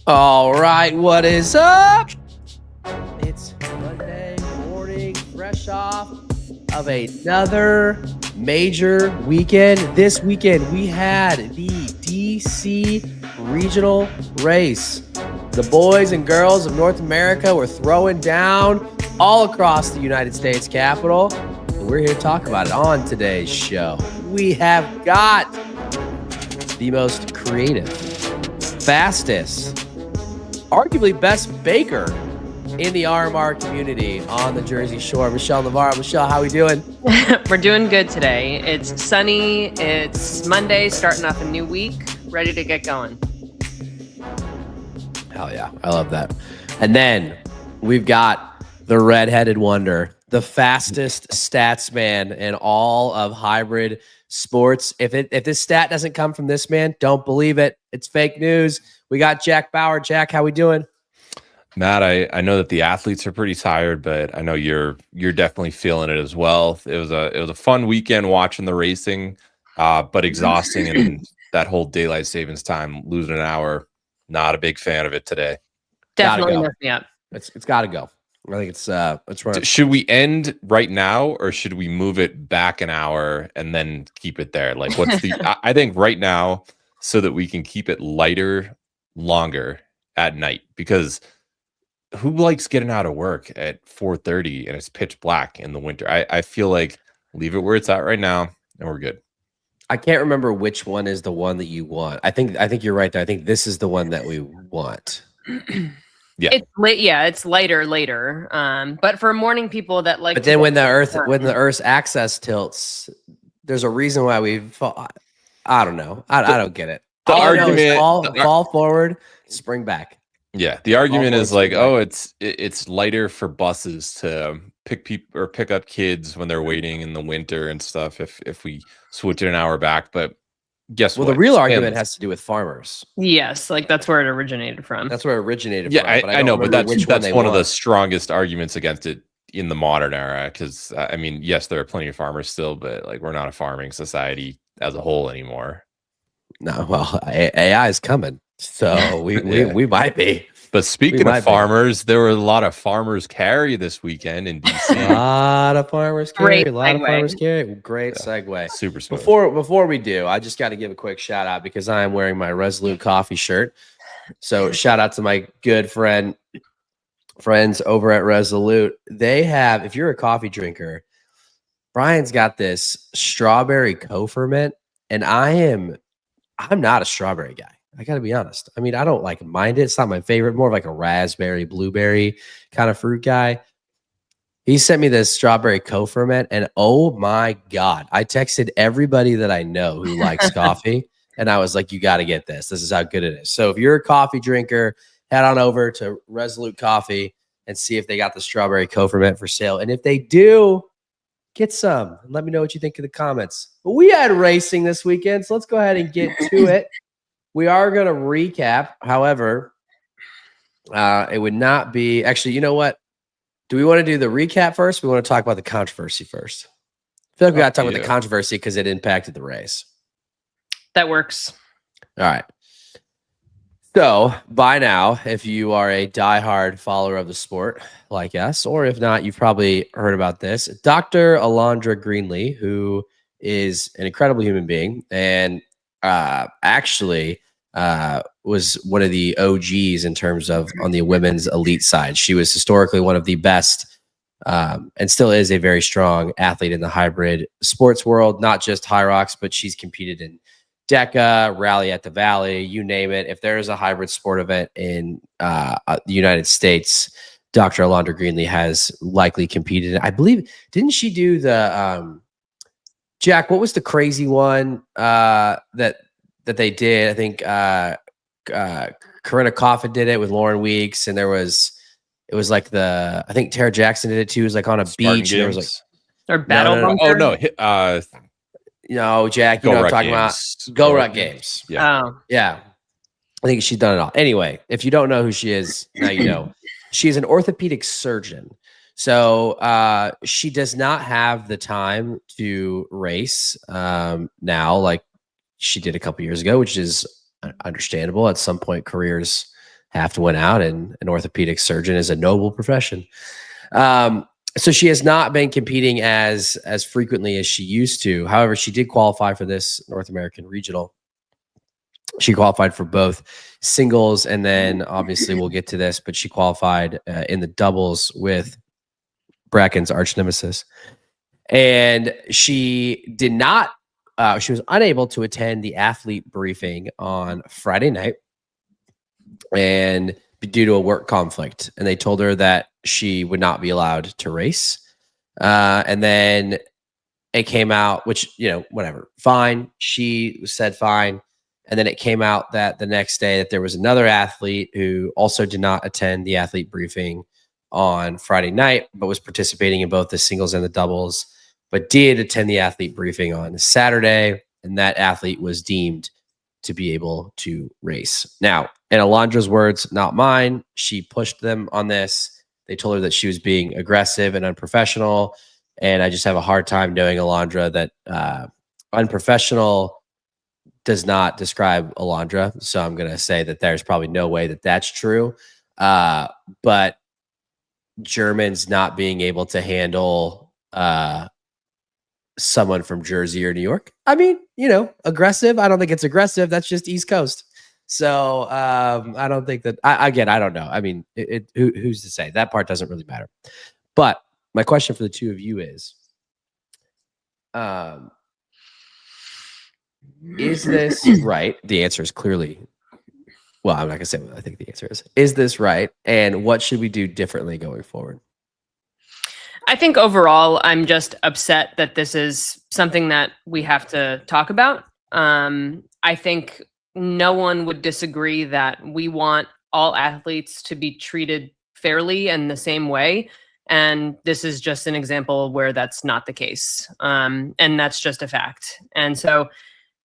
All right, what is up? It's Monday morning, fresh off of another major weekend. This weekend, we had the DC regional race. The boys and girls of North America were throwing down all across the United States Capitol. And we're here to talk about it on today's show. We have got the most creative, fastest, arguably best baker in the RMR community on the Jersey Shore, Michelle Navarro. Michelle, how we doing? We're doing good today. It's sunny. It's Monday, starting off a new week, ready to get going. Hell yeah, I love that. And then we've got the redheaded wonder, the fastest stats man in all of hybrid sports. If this stat doesn't come from this man, don't believe it. It's fake news. We got Jack Bauer. Jack, how we doing? Matt, I know that the athletes are pretty tired, but I know you're definitely feeling it as well. It was a fun weekend watching the racing, but exhausting, and that whole daylight savings time, losing an hour. Not a big fan of it today. Definitely messed me up. It's got to go. I think it's run. Should we end right now, or should we move it back an hour and then keep it there? Like, what's the? I think right now, so that we can keep it lighter, longer at night, because who likes getting out of work at 4:30 and it's pitch black in the winter? I feel like leave it where it's at right now and we're good. I can't remember which one is the one that you want. I think you're right there. I think this is the one that we want. Yeah. It's late. Yeah, it's lighter later. But for morning people that like. But then when the Earth's axis tilts, there's a reason why we fall. I don't know. I don't get it. The argument fall forward, spring back. Yeah, the argument is like, oh, it's lighter for buses to pick people or pick up kids when they're waiting in the winter and stuff if we switch it an hour back. But guess what? Well, the real argument has to do with farmers. Yes, like that's where it originated from. That's where it originated from. Yeah, I know, but that's one of the strongest arguments against it in the modern era. Because I mean, yes, there are plenty of farmers still, but like we're not a farming society as a whole anymore. No, well, AI is coming. So we might be. But speaking of farmers, there were a lot of farmers carry this weekend in DC. A lot of farmers carry. Great segue. Super smooth. Before we do, I just got to give a quick shout out because I am wearing my Resolute Coffee shirt. So shout out to my good friends over at Resolute. They have, if you're a coffee drinker, Brian's got this strawberry co-ferment, and I'm not a strawberry guy. I got to be honest. I mean, I don't like mind it. It's not my favorite. More of like a raspberry, blueberry kind of fruit guy. He sent me this strawberry co-ferment, and oh my God, I texted everybody that I know who likes coffee, and I was like, you got to get this. This is how good it is. So if you're a coffee drinker, head on over to Resolute Coffee and see if they got the strawberry co-ferment for sale. And if they do, get some. Let me know what you think in the comments. But we had racing this weekend, so let's go ahead and get to it. We are going to recap. However, it would not be... Actually, you know what? Do we want to do the recap first? Or we want to talk about the controversy first? I feel like we got to talk about the controversy because it impacted the race. That works. All right. So, by now, if you are a diehard follower of the sport like us, or if not, you've probably heard about this. Dr. Alondra Greenlee, who is an incredible human being and actually was one of the OGs in terms of on the women's elite side. She was historically one of the best and still is a very strong athlete in the hybrid sports world, not just HYROX, but she's competed in DECA, Rally at the Valley, you name it. If there is a hybrid sport event in the United States, Dr. Alondra Greenlee has likely competed. I believe, didn't she do the Jack, what was the crazy one that they did? I think Corinna Coffin did it with Lauren Weeks, and it was like I think Tara Jackson did it too. It was like on a beach. And there was like or battle. No. Oh no, no, Jack, you know what I'm talking about. Go Ruck Games. Yeah. Yeah. I think she's done it all. Anyway, if you don't know who she is, now you know. She is an orthopedic surgeon. So she does not have the time to race now like she did a couple years ago, which is understandable. At some point, careers have to win out, and an orthopedic surgeon is a noble profession. So she has not been competing as frequently as she used to. However, she did qualify for this North American regional. She qualified for both singles, and then obviously we'll get to this, but she qualified in the doubles with Bracken's arch nemesis. And she did not, she was unable to attend the athlete briefing on Friday night, and due to a work conflict. And they told her that she would not be allowed to race. And then it came out, which, whatever, fine. She said fine. And then it came out that the next day that there was another athlete who also did not attend the athlete briefing on Friday night, but was participating in both the singles and the doubles, but did attend the athlete briefing on Saturday. And that athlete was deemed to be able to race. Now, in Alondra's words, not mine, she pushed them on this. They told her that she was being aggressive and unprofessional. And I just have a hard time knowing Alondra that unprofessional does not describe Alondra. So I'm going to say that there's probably no way that that's true. But Germans not being able to handle someone from Jersey or New York. I mean, aggressive. I don't think it's aggressive. That's just East Coast. So I don't think that. I don't know. I mean, who's to say? That part doesn't really matter. But my question for the two of you is this right? The answer is clearly. Well, I'm not gonna say what I think the answer is. Is this right? And what should we do differently going forward? I think overall, I'm just upset that this is something that we have to talk about. I think no one would disagree that we want all athletes to be treated fairly and the same way. And this is just an example where that's not the case. And that's just a fact. And so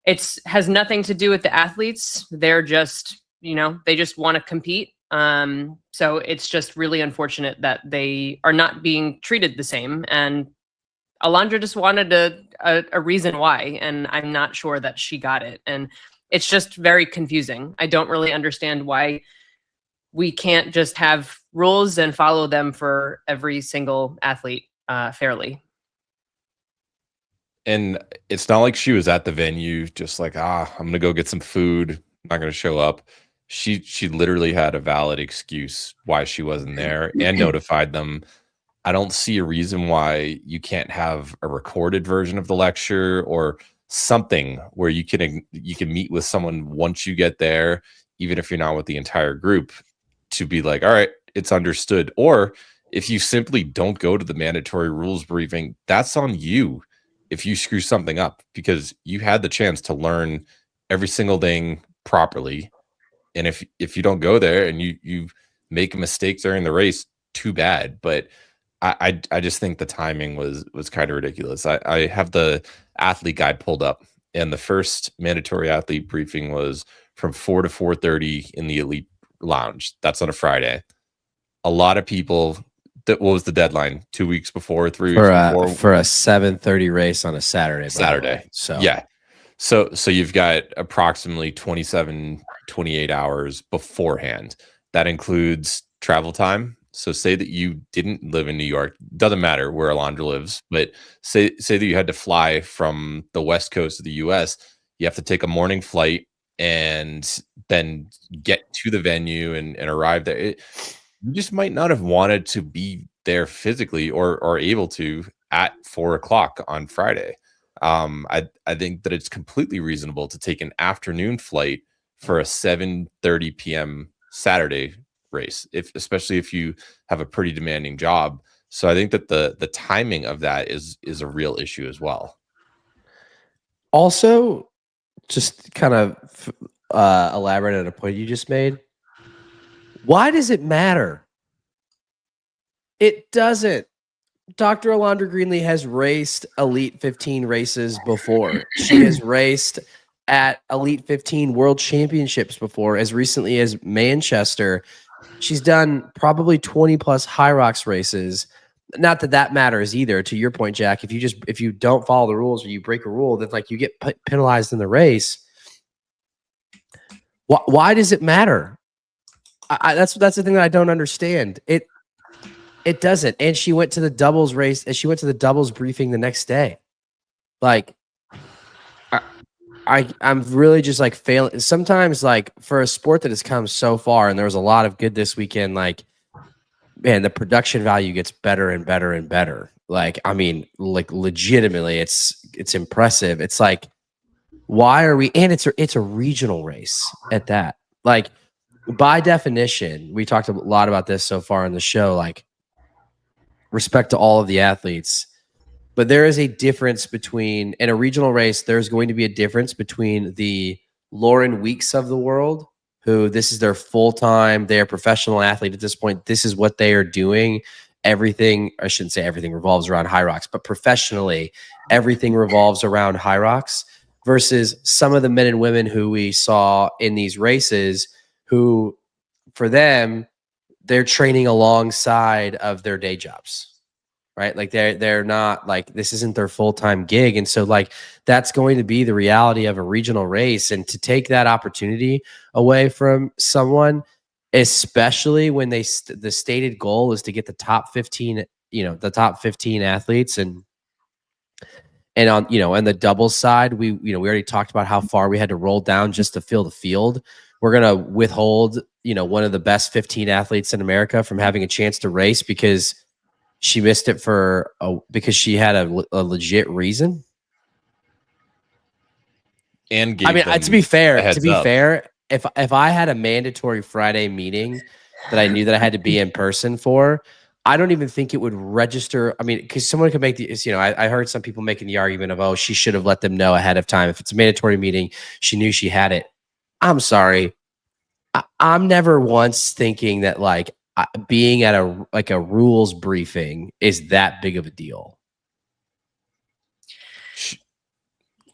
it has nothing to do with the athletes. They're just, they just want to compete. So it's just really unfortunate that they are not being treated the same. And Alondra just wanted a reason why, and I'm not sure that she got it. And it's just very confusing. I don't really understand why we can't just have rules and follow them for every single athlete fairly. And it's not like she was at the venue just like, I'm going to go get some food. I'm not going to show up. She literally had a valid excuse why she wasn't there and notified them. I don't see a reason why you can't have a recorded version of the lecture or something where you can meet with someone once you get there, even if you're not with the entire group, to be like, all right, it's understood. Or if you simply don't go to the mandatory rules briefing, that's on you if you screw something up, because you had the chance to learn every single thing properly. And if you don't go there and you make a mistake during the race, too bad. But I just think the timing was kind of ridiculous. I have the athlete guide pulled up, and the first mandatory athlete briefing was from 4 to 4:30 in the elite lounge. That's on a Friday. A lot of people. What was the deadline? 2 weeks before, 3 weeks before, for a 7:30 race on a Saturday. So yeah. So you've got approximately 27, 28 hours beforehand. That includes travel time. So say that you didn't live in New York, doesn't matter where Alondra lives, but say that you had to fly from the West Coast of the US, you have to take a morning flight and then get to the venue and arrive there. You just might not have wanted to be there physically or able to at 4:00 on Friday. I think that it's completely reasonable to take an afternoon flight for a 7:30 p.m. Saturday race, especially if you have a pretty demanding job. So I think that the timing of that is a real issue as well. Also, just kind of elaborate on a point you just made. Why does it matter? It doesn't. Dr. Alondra Greenlee has raced Elite 15 races before. She has raced at Elite 15 World Championships before, as recently as Manchester. She's done probably 20 plus HYROX races. Not that that matters either. To your point, Jack, if you don't follow the rules or you break a rule, then like you get penalized in the race. Why does it matter? That's the thing that I don't understand. It doesn't. And she went to the doubles race, and she went to the doubles briefing the next day. Like, I'm really just like failing. Sometimes, like, for a sport that has come so far, and there was a lot of good this weekend, like, man, the production value gets better and better and better. Like, I mean, like, legitimately, it's impressive. It's like, why are we? And it's a regional race at that. Like, by definition, we talked a lot about this so far in the show. Like, respect to all of the athletes, but there is a difference between, in a regional race, there's going to be a difference between the Lauren Weeks of the world, who this is their full-time, they're a professional athlete at this point. This is what they are doing. Everything, I shouldn't say everything revolves around HYROX, but professionally, everything revolves around HYROX, versus some of the men and women who we saw in these races who, for them, they're training alongside of their day jobs. Right? Like, they're not, like, this isn't their full-time gig. And so, like, that's going to be the reality of a regional race. And to take that opportunity away from someone, especially when the stated goal is to get the top 15, the top 15 athletes, and on, on the doubles side, we already talked about how far we had to roll down just to fill the field. We're going to withhold, one of the best 15 athletes in America from having a chance to race because she missed it because she had a legit reason. And I mean, to be fair, if I had a mandatory Friday meeting that I knew that I had to be in person for, I don't even think it would register. I mean, because someone could make I heard some people making the argument of, oh, she should have let them know ahead of time. If it's a mandatory meeting, she knew she had it. I'm sorry. I'm never once thinking that, like, being at a rules briefing is that big of a deal.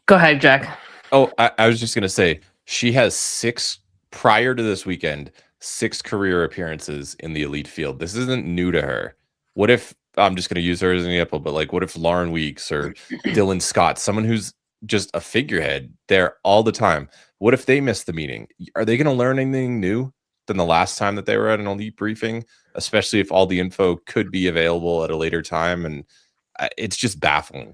Go ahead, Jack. Oh, I was just going to say, she has prior to this weekend, 6 career appearances in the elite field. This isn't new to her. What if, I'm just going to use her as an example, but, like, what if Lauren Weeks or Dylan Scott, someone who's just a figurehead there all the time, what if they miss the meeting? Are they going to learn anything new than the last time that they were at an elite briefing, especially if all the info could be available at a later time? And it's just baffling.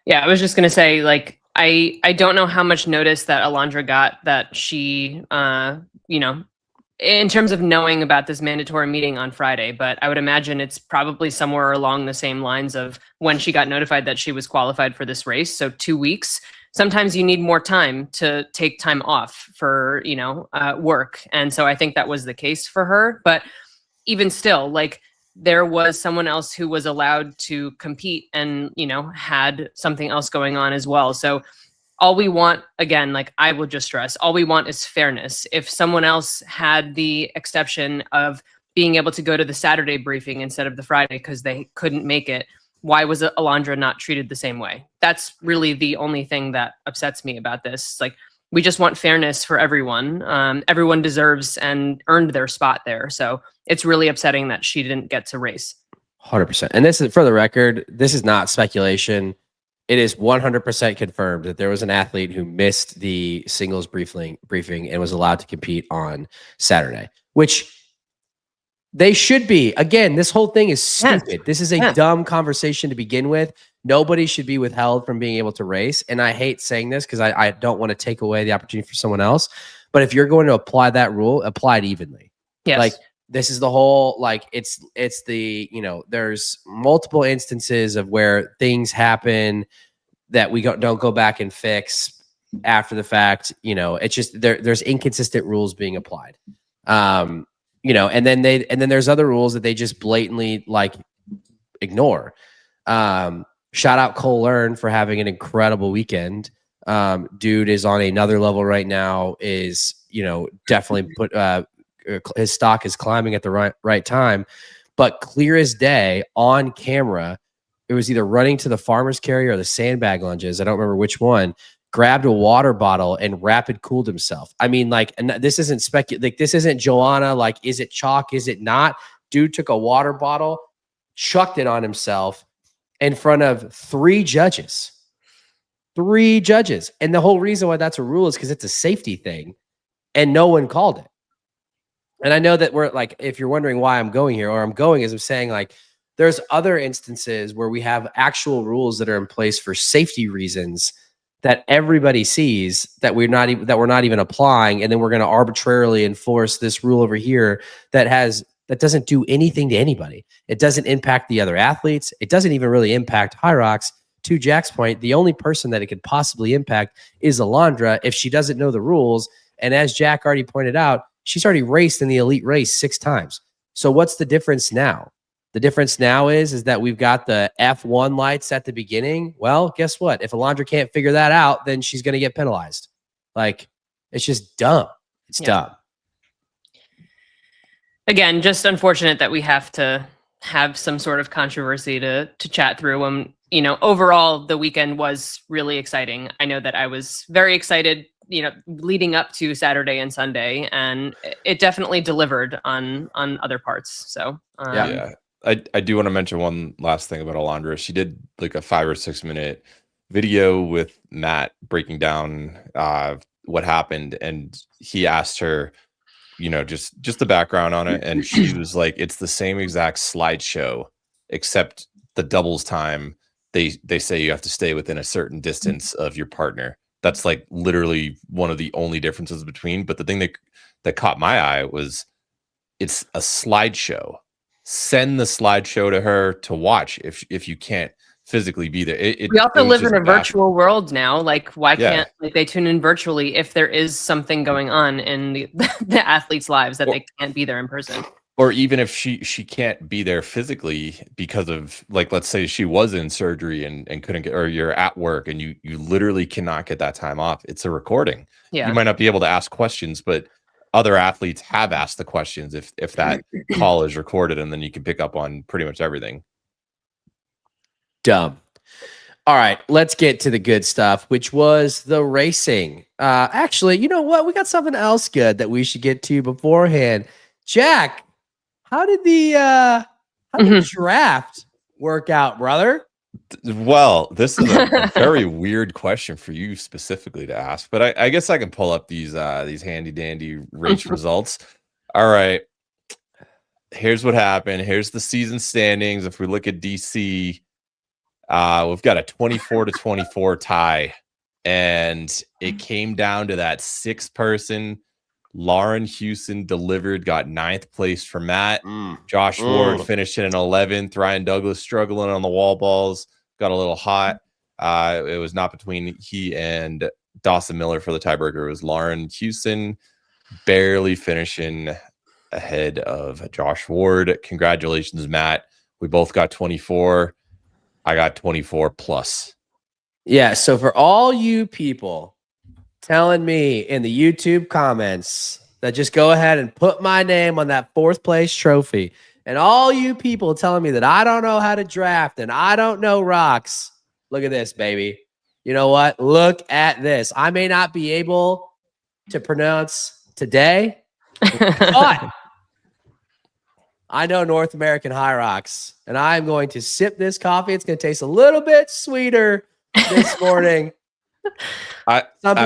Yeah, I was just going to say, like, I don't know how much notice that Alondra got that she, in terms of knowing about this mandatory meeting on Friday, but I would imagine it's probably somewhere along the same lines of when she got notified that she was qualified for this race. So 2 weeks. Sometimes you need more time to take time off for, work. And so I think that was the case for her. But even still, like, there was someone else who was allowed to compete and, had something else going on as well. So all we want, again, like, I will just stress, all we want is fairness. If someone else had the exception of being able to go to the Saturday briefing instead of the Friday because they couldn't make it, why was Alondra not treated the same way? That's really the only thing that upsets me about this. Like, we just want fairness for everyone. Everyone deserves and earned their spot there. So it's really upsetting that she didn't get to race. 100%. And this is, for the record, this is not speculation. It is 100% confirmed that there was an athlete who missed the singles briefing and was allowed to compete on Saturday, which they should be. Again, this whole thing is stupid. Yes. This is a dumb conversation to begin with. Nobody should be withheld from being able to race. And I hate saying this because I don't want to take away the opportunity for someone else. But if you're going to apply that rule, apply it evenly. Yes. Like, this is the whole, like, it's the, there's multiple instances of where things happen that we don't go back and fix after the fact. It's just there's inconsistent rules being applied. And then there's other rules that they just blatantly, like, ignore. Shout out Cole Learn for having an incredible weekend. Dude is on another level right now, is, definitely put, his stock is climbing at the right time, but clear as day on camera, it was either running to the farmer's carry or the sandbag lunges. I don't remember which one. Grabbed a water bottle and rapid cooled himself. I mean, like, and this isn't like, this isn't Joanna. Like, is it chalk? Is it not? Dude took a water bottle, chucked it on himself in front of 3 judges. 3 judges. And the whole reason why that's a rule is because it's a safety thing, and no one called it. And I know that we're like, if you're wondering why I'm going here, or I'm going is I'm saying like, there's other instances where we have actual rules that are in place for safety reasons that everybody sees that we're not even applying, and then we're going to arbitrarily enforce this rule over here that doesn't do anything to anybody. It doesn't impact the other athletes. It doesn't even really impact HYROX. To Jack's point, the only person that it could possibly impact is Alondra if she doesn't know the rules. And as Jack already pointed out, she's already raced in the elite race 6 times. So what's the difference now? The difference now is that we've got the F1 lights at the beginning. Well, guess what? If Alondra can't figure that out, then she's going to get penalized. Like, it's just dumb. It's dumb. Again, just unfortunate that we have to have some sort of controversy to chat through. You know, overall, the weekend was really exciting. I know that I was very excited, you know, leading up to Saturday and Sunday, and it definitely delivered on other parts. So, yeah. I do want to mention one last thing about Alondra. She did like a 5 or 6 minute video with Matt breaking down what happened, and he asked her, you know, just the background on it, and she was like, it's the same exact slideshow, except the doubles time they say you have to stay within a certain distance of your partner. That's like literally one of the only differences between. But the thing that caught my eye was it's a slideshow. Send the slideshow to her to watch if you can't physically be there. We also live in a virtual world now. Like, why can't they tune in virtually if there is something going on in the athletes' lives that they can't be there in person? Or even if she can't be there physically because of, like, let's say she was in surgery and couldn't get, or you're at work and you literally cannot get that time off. It's a recording. You might not be able to ask questions, but other athletes have asked the questions if that call is recorded, and then you can pick up on pretty much everything. Dumb. All right, let's get to the good stuff, which was the racing. Actually, you know what? We got something else good that we should get to beforehand. Jack, how did the draft work out, brother? Well, this is a very weird question for you specifically to ask, but I guess I can pull up these handy dandy race results. All right, here's what happened. Here's the season standings. If we look at DC, we've got a 24-24 tie, and it came down to that 6-person. Lauren Houston delivered, got 9th place for Matt. Josh Ward finished in 11th. Ryan Douglas struggling on the wall balls, got a little hot. It was not between he and Dawson Miller for the tiebreaker. It was Lauren Houston barely finishing ahead of Josh Ward. Congratulations, Matt. We both got 24. I got 24 plus. Yeah, so for all you people telling me in the YouTube comments that just go ahead and put my name on that 4th place trophy, and all you people telling me that I don't know how to draft and I don't know rocks, look at this, baby. You know what? Look at this. I may not be able to pronounce today, but I know North American HYROX, and I'm going to sip this coffee. It's going to taste a little bit sweeter this morning. Some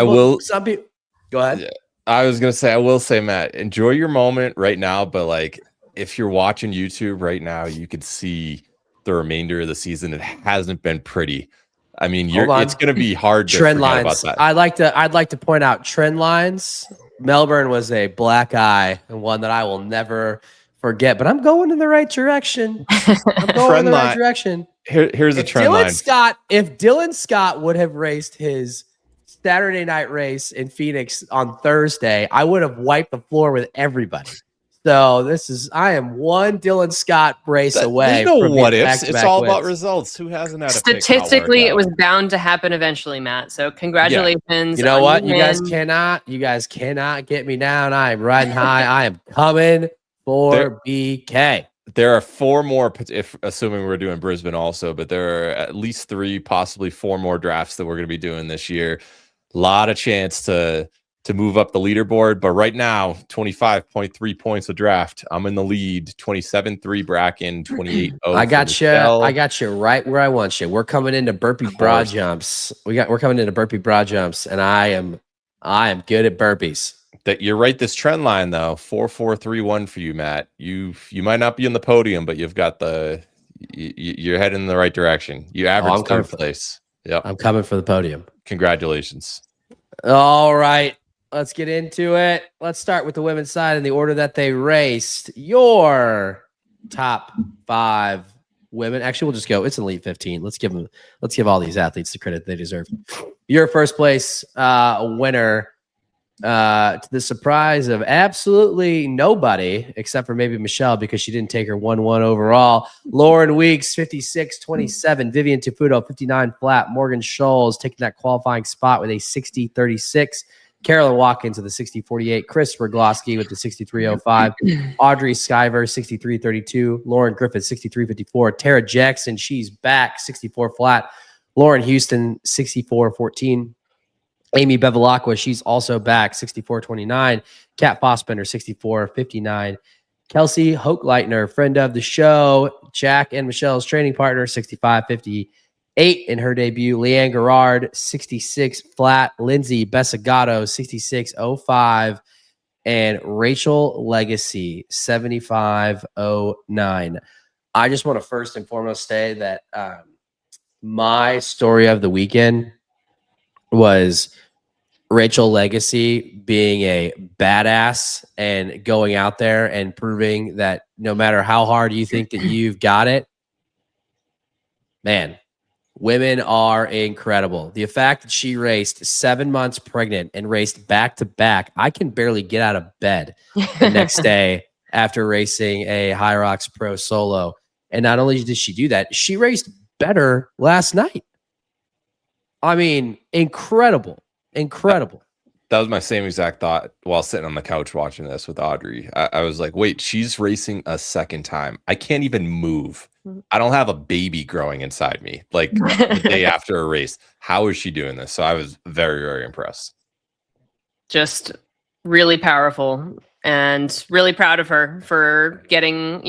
people go ahead. Yeah, I was gonna say, I will say, Matt, enjoy your moment right now, but like if you're watching YouTube right now, you could see the remainder of the season. It hasn't been pretty. I mean, it's gonna be hard to trend forget lines about that. I'd like to point out trend lines. Melbourne was a black eye and one that I will never forget, but I'm going in the right direction. I'm going in the right direction. Here's a trend line. If Dylan Scott would have raced his Saturday night race in Phoenix on Thursday, I would have wiped the floor with everybody. So I am one Dylan Scott race away. There's no what ifs. It's all about results. Who hasn't had a statistically? It was bound to happen eventually, Matt. So congratulations. Yeah. You know what? You guys cannot get me down. I am riding high. I am coming for BK. There are 4 more, if assuming we're doing Brisbane also, but there are at least 3, possibly 4 more drafts that we're going to be doing this year. A lot of chance to move up the leaderboard, but right now 25.3 points a draft. I'm in the lead. 27-3 Bracken, 28-0. I got you right where I want you. We're coming into burpee broad jumps. We're coming into burpee broad jumps, and I am good at burpees. That you're right. This trend line though, 4-4-3-1 for you, Matt. You might not be in the podium, but you've got you're heading in the right direction. You averaged third place. Yep. I'm coming for the podium. Congratulations. All right. Let's get into it. Let's start with the women's side in the order that they raced. Your top 5 women. Actually, we'll just go. It's an elite 15. Let's give all these athletes the credit they deserve. Your first place winner, to the surprise of absolutely nobody except for maybe Michelle, because she didn't take her 1-1 overall. Lauren Weeks, 56-27. Vivian Tafuto, 59 flat. Morgan Scholes taking that qualifying spot with a 60-36. Carolyn Watkins with a 60-48. Chris Rogloski with the 63-05. Audrey Skyver, 63-32. Lauren Griffith, 63-54. Tara Jackson, she's back, 64 flat. Lauren Houston, 64-14. Amy Bevilacqua, she's also back, 64-29. Kat Fossbender, 64-59. Kelsey Hochleitner, friend of the show, Jack and Michelle's training partner, 65-58 in her debut. Leanne Garrard, 66 flat. Lindsay Besagato, 66-05. And Rachel Legacy, 75-09. I just want to first and foremost say that my story of the weekend was Rachel Legacy being a badass and going out there and proving that no matter how hard you think that you've got it, man, women are incredible. The fact that she raced 7 months pregnant and raced back to back, I can barely get out of bed the next day after racing a HYROX Pro Solo. And not only did she do that, she raced better last night. I mean, incredible. Incredible. That was my same exact thought while sitting on the couch watching this with Audrey. I was like, wait, she's racing a second time. I can't even move. I don't have a baby growing inside me like the day after a race. How is she doing this? So I was very, very impressed. Just really powerful and really proud of her for getting,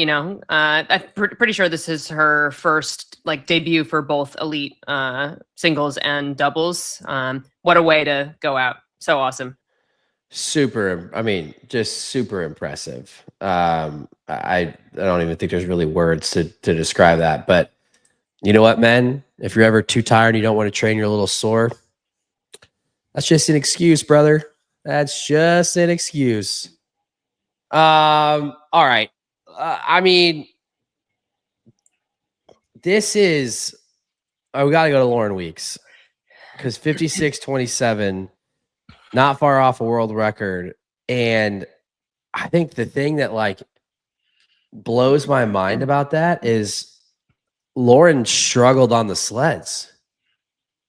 I'm pretty sure this is her first like debut for both elite singles and doubles. What a way to go out. So awesome. Just super impressive. I don't even think there's really words to describe that. But you know what, men? If you're ever too tired and you don't want to train, you're a little sore, that's just an excuse, brother. That's just an excuse. All right. This is we got to go to Lauren Weeks, because 56-27, not far off a world record. And I think the thing that like blows my mind about that is Lauren struggled on the sleds.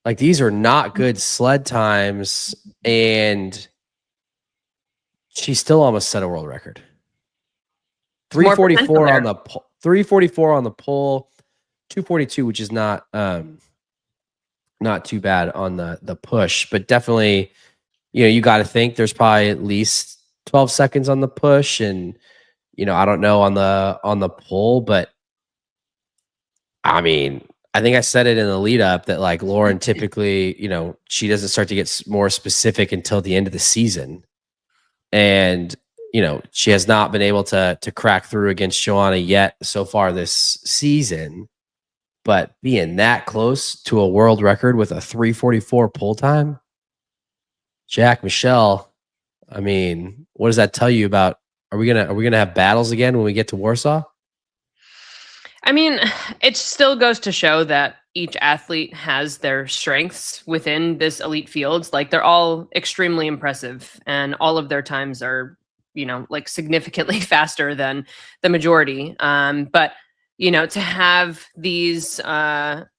Like, these are not good sled times, and she still almost set a world record. 344 on the 344 on the pole, 242, which is not too bad on the push, but definitely, you got to think there's probably at least 12 seconds on the push, and I don't know on the pull, but I mean, I think I said it in the lead up that like Lauren typically, she doesn't start to get more specific until the end of the season. And, she has not been able to crack through against Joanna yet so far this season, but being that close to a world record with a 344 pull time, Jack, Michelle, I mean, what does that tell you about, are we going to have battles again when we get to Warsaw? I mean, it still goes to show that each athlete has their strengths within this elite fields. Like, they're all extremely impressive, and all of their times are, like significantly faster than the majority. But, to have these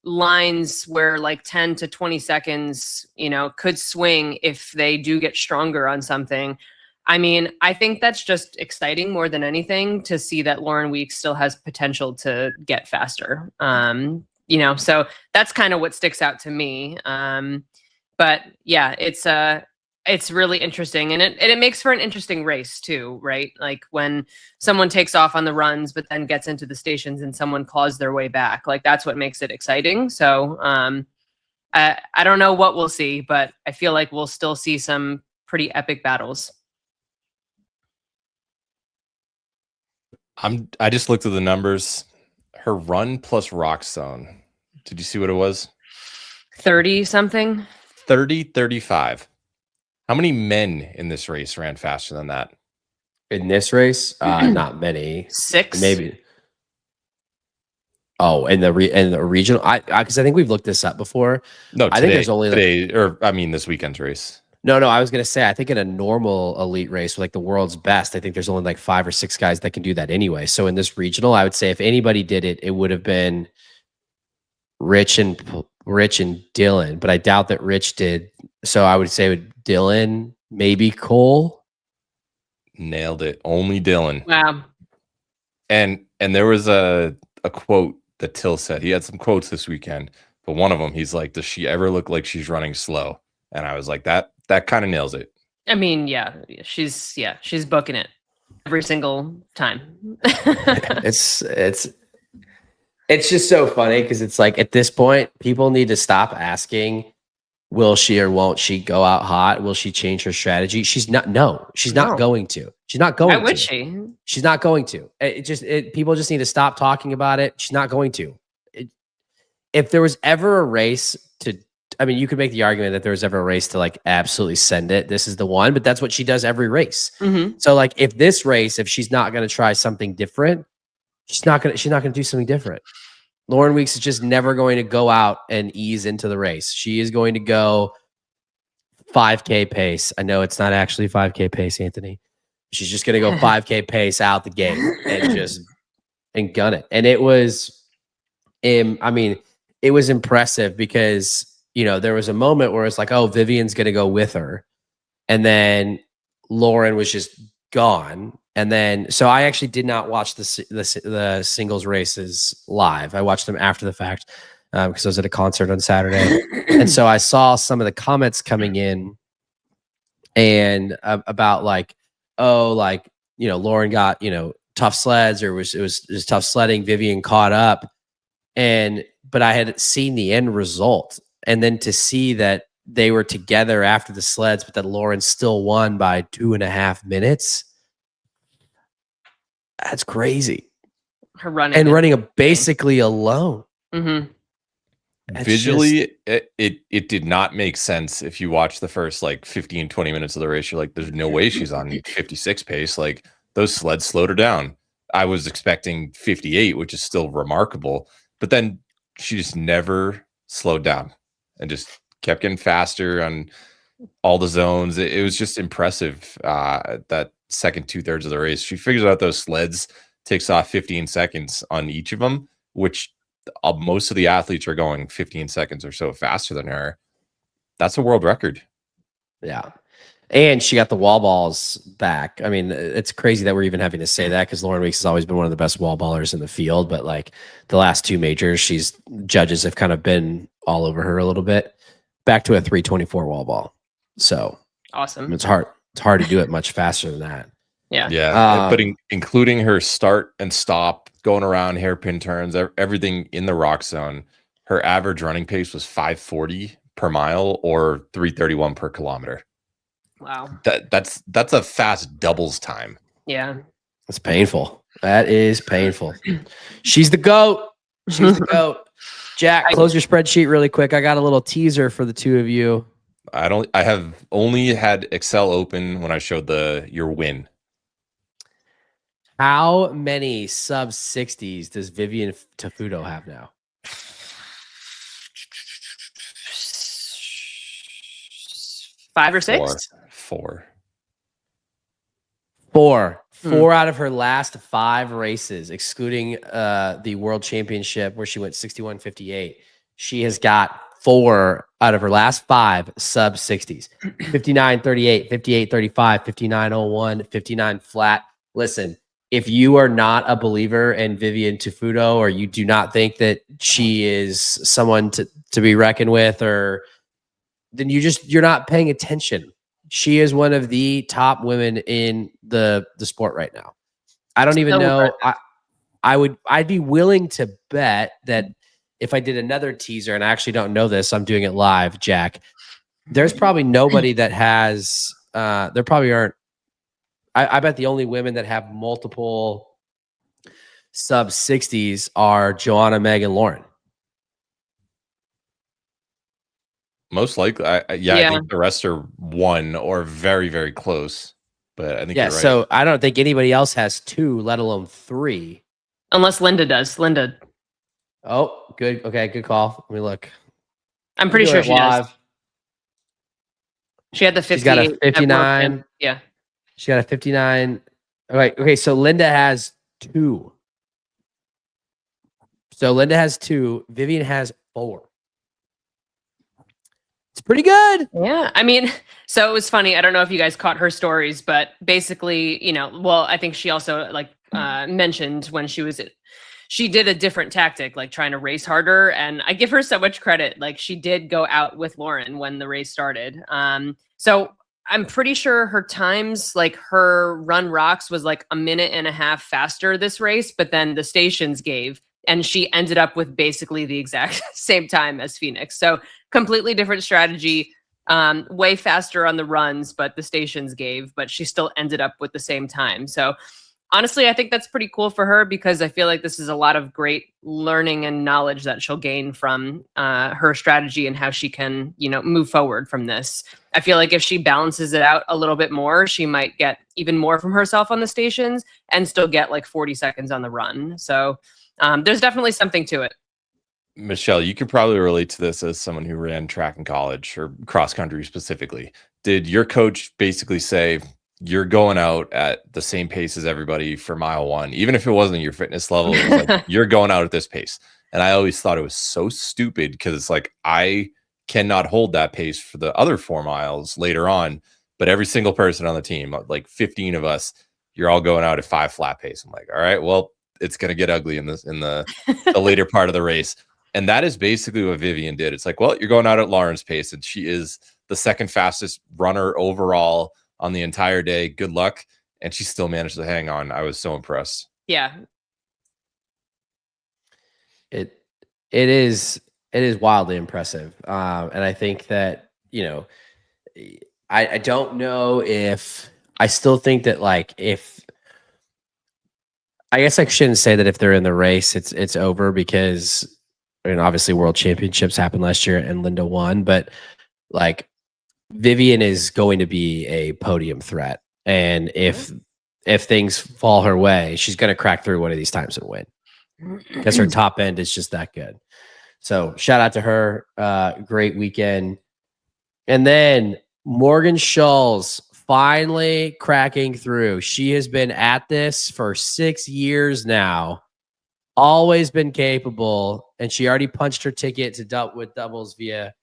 lines where like 10 to 20 seconds, could swing if they do get stronger on something. I mean, I think that's just exciting more than anything to see that Lauren Weeks still has potential to get faster. So that's kind of what sticks out to me. But yeah, it's really interesting, and it makes for an interesting race too, right? Like when someone takes off on the runs, but then gets into the stations and someone claws their way back, like that's what makes it exciting. So I don't know what we'll see, but I feel like we'll still see some pretty epic battles. I just looked at the numbers. Her run plus rock zone. Did you see what it was? 30 something. 30:35. How many men in this race ran faster than that? In this race, not many. 6. Maybe. Oh, in the regional, because I think we've looked this up before. No, I think there's only this weekend's race. No, I was gonna say I think in a normal elite race with like the world's best, I think there's only like 5 or 6 guys that can do that anyway. So in this regional, I would say if anybody did it, it would have been Rich and Dylan, but I doubt that Rich did. So I would say with Dylan, maybe Cole. Nailed it. Only Dylan. Wow. And there was a quote that Till said. He had some quotes this weekend, but one of them, he's like, "Does she ever look like she's running slow?" And I was like, that kind of nails it. I mean, yeah, she's booking it every single time. It's just so funny because it's like at this point, people need to stop asking, will she or won't she go out hot? Will she change her strategy? She's not. No, she's not going to. She's not going. Why would to. she? She's not going to. People just need to stop talking about it. She's not going to. If there was ever a race to, I mean, you could make the argument that there was ever a race to like absolutely send it. This is the one, but that's what she does every race. Mm-hmm. So like, if she's not going to try something different, she's not going to do something different. Lauren Weeks is just never going to go out and ease into the race. She is going to go 5K pace. I know it's not actually 5K pace, Anthony. She's just going to go 5K pace out the gate and gun it. And it was, it was impressive because, there was a moment where it's like, oh, Vivian's going to go with her. And then Lauren was just gone. And then, so I actually did not watch the singles races live. I watched them after the fact because I was at a concert on Saturday. And so I saw some of the comments coming in and about like, oh, like, Lauren got, tough sleds or it was tough sledding. Vivian caught up. But I had seen the end result. And then to see that they were together after the sleds, but that Lauren still won by 2.5 minutes. That's crazy. Her running basically alone. Mm-hmm. Visually, it did not make sense. If you watch the first like 15, 20 minutes of the race, you're like, there's no way she's on 56 pace. Like those sleds slowed her down. I was expecting 58, which is still remarkable. But then she just never slowed down and just kept getting faster on all the zones. It was just impressive. That second 2/3 of the race, she figures out those sleds, takes off 15 seconds on each of them, which most of the athletes are going 15 seconds or so faster than her. That's a world record. Yeah. And she got the wall balls back. I mean, it's crazy that we're even having to say that because Lauren Weeks has always been one of the best wall ballers in the field. But like the last 2 majors, judges have kind of been all over her a little bit. Back to a 324 wall ball. So awesome. It's hard to do it much faster than that. Yeah. Yeah. But including her start and stop, going around hairpin turns, everything in the rock zone, her average running pace was 5:40 per mile or 3:31 per kilometer. Wow. That's a fast doubles time. Yeah. That's painful. That is painful. She's the GOAT. She's the GOAT. Jack, close your spreadsheet really quick. I got a little teaser for the two of you. I have only had Excel open when I showed your win. How many sub 60s does Vivian Tafuto have now? 5 or 6? 4. 4 out of her last 5 races, excluding the World Championship where she went 61.58. She has got 4 out of her last 5 sub 60s. 59.38, 58.35, 59.01, 59 flat. Listen, if you are not a believer in Vivian Tafuto or you do not think that she is someone to be reckoned with, or then you're not paying attention. She is one of the top women in the sport right now. I don't even know. I'd be willing to bet that if I did another teaser, and I actually don't know this, I'm doing it live, Jack. There's probably nobody that has. There probably aren't. I bet the only women that have multiple sub 60s are Joanna, Meg, and Lauren. Most likely, I Yeah. think the rest are 1 or very, very close. But I think Yeah, you're right. so I don't think anybody else has 2, let alone 3. Unless Linda does. Linda. Oh, good. Okay, good call. Let me look. I'm pretty sure she does. does. She had the 50. She's got a 59. Yeah. She got a 59. All right. Okay, so Linda has 2. So Linda has 2. Vivian has 4. It's pretty good. Yeah. I mean, so it was funny. I don't know if you guys caught her stories, but basically, well, I think she also mentioned when she did a different tactic, like trying to race harder. And I give her so much credit. Like she did go out with Lauren when the race started. So I'm pretty sure her times, like her run rocks was like a minute and a half faster this race, but then the stations gave, and she ended up with basically the exact same time as Phoenix. So completely different strategy, way faster on the runs, but the stations gave, but she still ended up with the same time. So honestly, I think that's pretty cool for her, because I feel like this is a lot of great learning and knowledge that she'll gain from her strategy and how she can, move forward from this. I feel like if she balances it out a little bit more, she might get even more from herself on the stations and still get like 40 seconds on the run. So there's definitely something to it. Michelle, you could probably relate to this as someone who ran track in college or cross country specifically. Did your coach basically say, you're going out at the same pace as everybody for mile 1, even if it wasn't your fitness level? It was like, you're going out at this pace. And I always thought it was so stupid, because it's like, I cannot hold that pace for the other 4 miles later on. But every single person on the team, like 15 of us, you're all going out at 5 flat pace. I'm like, all right, well, it's going to get ugly in the later part of the race. And that is basically what Vivian did. It's like, well, you're going out at Lauren's pace, and she is the second fastest runner overall on the entire day. Good luck. And she still managed to hang on. I was so impressed. Yeah. It is wildly impressive. And I think that, I don't know if I still think that, like, if I guess I shouldn't say that if they're in the race, it's over, because obviously world championships happened last year and Linda won, but like Vivian is going to be a podium threat. And if things fall her way, she's going to crack through one of these times and win, because her top end is just that good. So shout out to her. Great weekend. And then Morgan Schulz finally cracking through. She has been at this for 6 years now, always been capable, and she already punched her ticket to with doubles via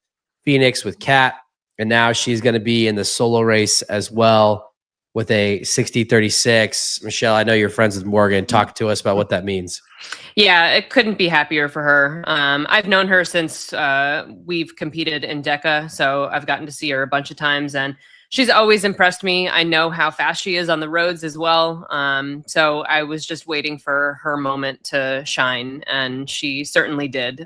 Phoenix with Kat, and now she's going to be in the solo race as well with a 60-36. Michelle, I know you're friends with Morgan. Talk to us about what that means. Yeah, it couldn't be happier for her. I've known her since we've competed in DECA, so I've gotten to see her a bunch of times, and she's always impressed me. I know how fast she is on the roads as well. So I was just waiting for her moment to shine, and she certainly did.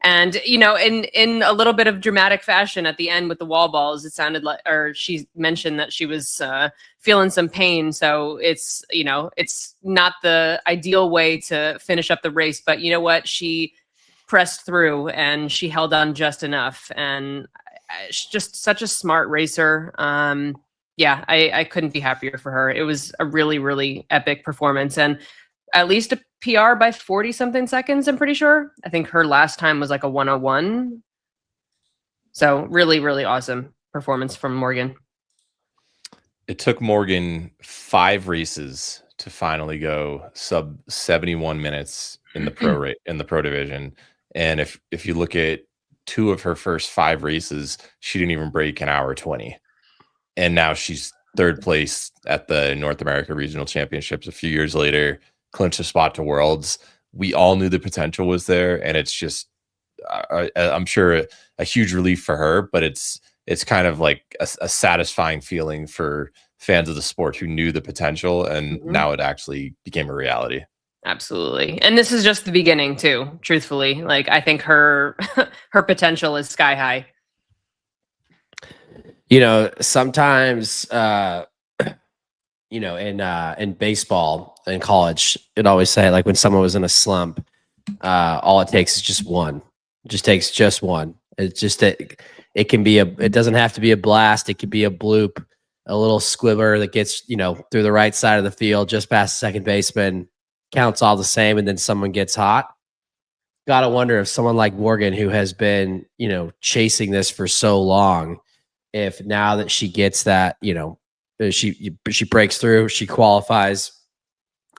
And, in a little bit of dramatic fashion at the end with the wall balls, it sounded like, or she mentioned that she was feeling some pain. So it's, it's not the ideal way to finish up the race, but you know what? She pressed through and she held on just enough. And she's just such a smart racer. Yeah, I couldn't be happier for her. It was a really, really epic performance, and at least a PR by 40 something seconds, I'm pretty sure. I think her last time was like a 101. So really, really awesome performance from Morgan. It took Morgan 5 races to finally go sub 71 minutes in the pro rate in the pro division. And if you look at 2 of her first 5 races, she didn't even break an hour 20. And now she's 3rd place at the North America Regional Championships a few years later, clinched a spot to Worlds. We all knew the potential was there, and it's just I'm sure a huge relief for her, but it's kind of like a satisfying feeling for fans of the sport who knew the potential, and now it actually became a reality. Absolutely. And this is just the beginning too, truthfully. Like, I think her her potential is sky high. Sometimes in baseball in college, it always say like when someone was in a slump, all it takes is just one. It just takes just one. It can be it doesn't have to be a blast. It could be a bloop, a little squibber that gets, through the right side of the field, just past second baseman, counts all the same, and then someone gets hot. Gotta wonder if someone like Morgan, who has been, chasing this for so long, if now that she gets that, she breaks through, she qualifies,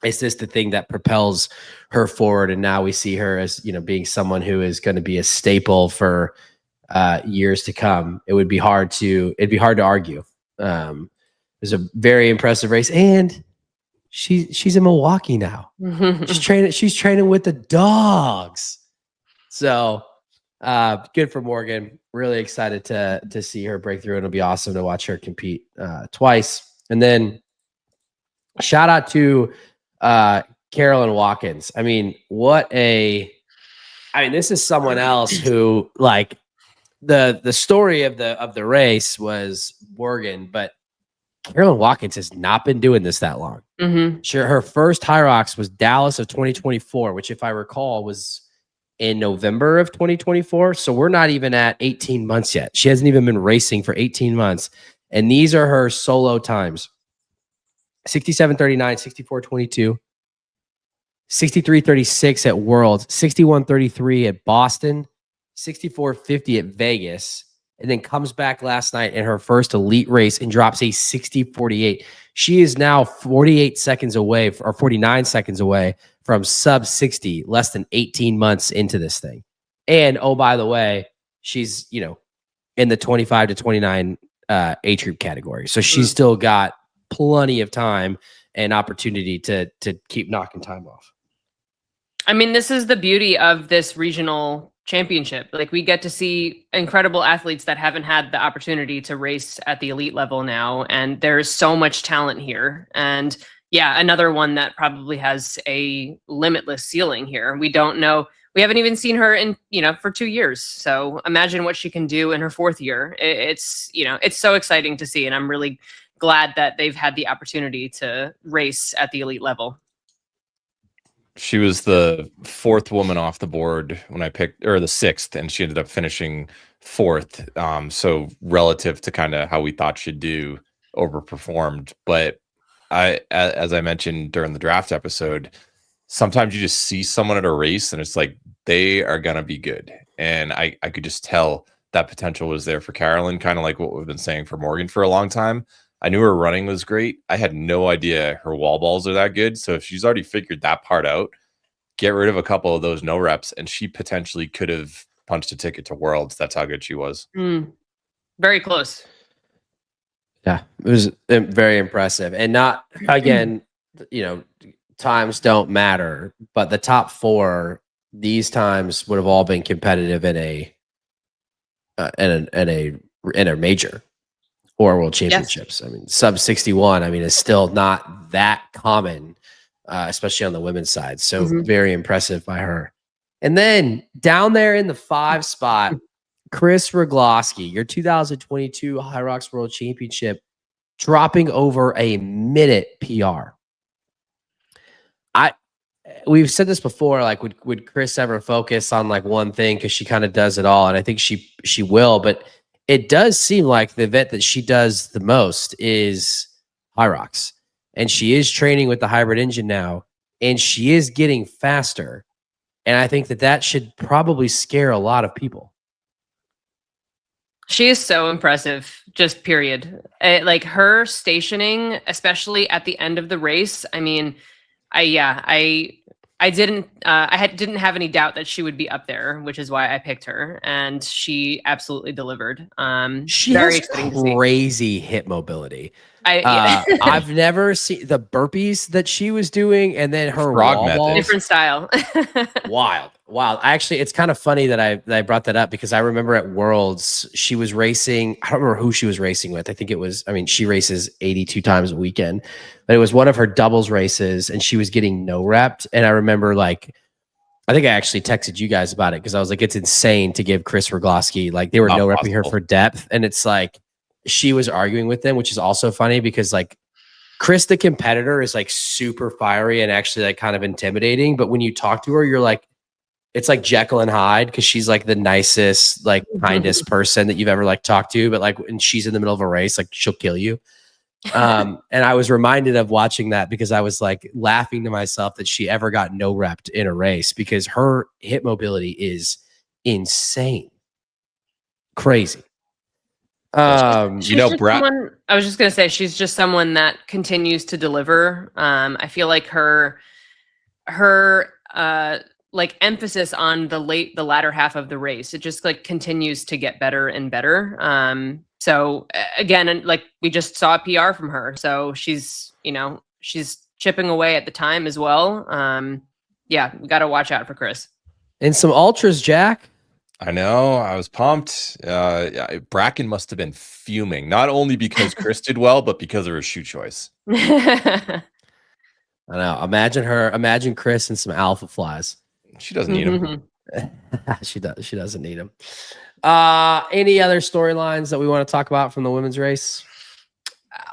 is this the thing that propels her forward? And now we see her as, being someone who is going to be a staple for years to come. It'd be hard to argue. It was a very impressive race, and she's in Milwaukee now. She's training with the dogs. So good for Morgan. Really excited to see her break through. It'll be awesome to watch her compete twice. And then shout out to Carolyn Watkins. I mean, this is someone else who, like, the story of the race was Morgan, but Carolyn Watkins has not been doing this that long. Sure, her first HYROX was Dallas of 2024, which, if I recall, was in November of 2024. So we're not even at 18 months yet. She hasn't even been racing for 18 months. And these are her solo times: 67:39, 64:22, 63:36 at Worlds, 61:33 at Boston, 64:50 at Vegas, and then comes back last night in her first elite race and drops a 60:48. She is now 48 seconds away, or 49 seconds away, from sub 60, less than 18 months into this thing. And oh, by the way, she's, in the 25 to 29 age group category. So she's still got plenty of time and opportunity to keep knocking time off. I mean, this is the beauty of this regional championship. Like, we get to see incredible athletes that haven't had the opportunity to race at the elite level now. And there's so much talent here. And yeah, another one that probably has a limitless ceiling here. We don't know. We haven't even seen her in, for 2 years. So imagine what she can do in her fourth year. It's so exciting to see. And I'm really glad that they've had the opportunity to race at the elite level. She was the fourth woman off the board when I picked, or the sixth, and she ended up finishing fourth. So relative to kind of how we thought she'd do, overperformed. But as I mentioned during the draft episode, sometimes you just see someone at a race and it's like they are gonna be good. And I could just tell that potential was there for Carolyn, kind of like what we've been saying for Morgan for a long time. I knew her running was great. I had no idea her wall balls are that good. So if she's already figured that part out, get rid of a couple of those no reps, and she potentially could have punched a ticket to Worlds. That's how good she was. Very close. Yeah, it was very impressive. And not, again, times don't matter, but the top four, these times would have all been competitive in a major or world championships. Yes. I mean, sub 61, is still not that common, especially on the women's side. So very impressive by her. And then down there in the 5 spot, Chris Rogloski, your 2022 HYROX World Championship, dropping over a minute PR. We've said this before, like, would Chris ever focus on like one thing? Because she kind of does it all, and I think she will. But it does seem like the event that she does the most is HYROX, and she is training with the hybrid engine now, and she is getting faster. And I think that should probably scare a lot of people. She is so impressive, just period. Like, her stationing, especially at the end of the race. I mean, I didn't have any doubt that she would be up there, which is why I picked her, and she absolutely delivered. She has crazy hip mobility. I've never seen the burpees that she was doing, and then her wall balls. Different style. Wild. Actually, it's kind of funny that I brought that up, because I remember at Worlds she was racing. I don't remember who she was racing with. I think it was. She races 82 times a weekend, but it was one of her doubles races, and she was getting no repped. And I remember, like, I think I actually texted you guys about it, because I was like, it's insane to give Chris Rogloski, like, they were no repping her for depth, and it's like she was arguing with them, which is also funny because, like, Chris, the competitor, is like super fiery and actually like kind of intimidating. But when you talk to her, you're like, it's like Jekyll and Hyde, because she's like the nicest, like kindest person that you've ever like talked to. But like when she's in the middle of a race, like she'll kill you. And I was reminded of watching that because I was like laughing to myself that she ever got no repped in a race, because her hip mobility is insane, crazy. She's just someone, I was just gonna say, she's just someone that continues to deliver. I feel like her like emphasis on the latter half of the race, it just like continues to get better and better. So again, and like we just saw a PR from her, so she's chipping away at the time as well. Yeah, we got to watch out for Chris. And some ultras, Jack. I know. I was pumped. Yeah, Bracken must have been fuming, not only because Chris did well, but because of her shoe choice. I know. Imagine Chris and some alpha flies. She doesn't need them. She doesn't need them. Any other storylines that we want to talk about from the women's race?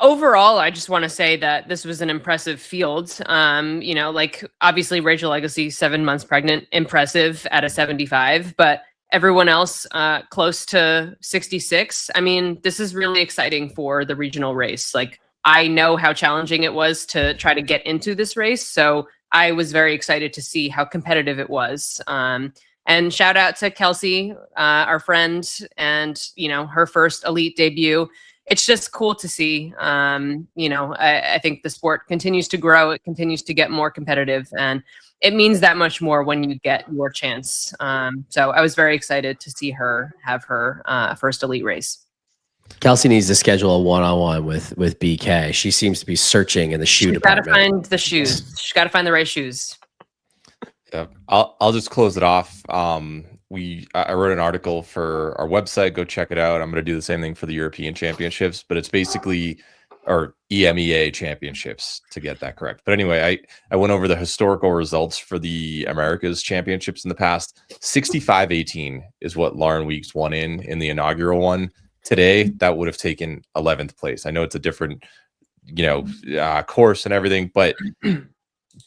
Overall, I just want to say that this was an impressive field. Like obviously Rachel Legacy, 7 months pregnant, impressive at a 75, but everyone else close to 66. I mean, this is really exciting for the regional race. Like, I know how challenging it was to try to get into this race, so I was very excited to see how competitive it was. And shout out to Kelsey, our friend, and her first elite debut. It's just cool to see. I think the sport continues to grow. It continues to get more competitive, and it means that much more when you get your chance. So I was very excited to see her have her first elite race. Kelsey needs to schedule a one-on-one with BK. She seems to be searching in the shoe department. She's got to find the shoes. She's got to find the right shoes. Yeah, I'll just close it off. I wrote an article for our website. Go check it out. I'm going to do the same thing for the European Championships, but it's basically, or EMEA Championships, to get that correct. But anyway, I went over the historical results for the Americas Championships in the past. 65-18 is what Lauren Weeks won in the inaugural one. Today, that would have taken 11th place. I know it's a different, course and everything, but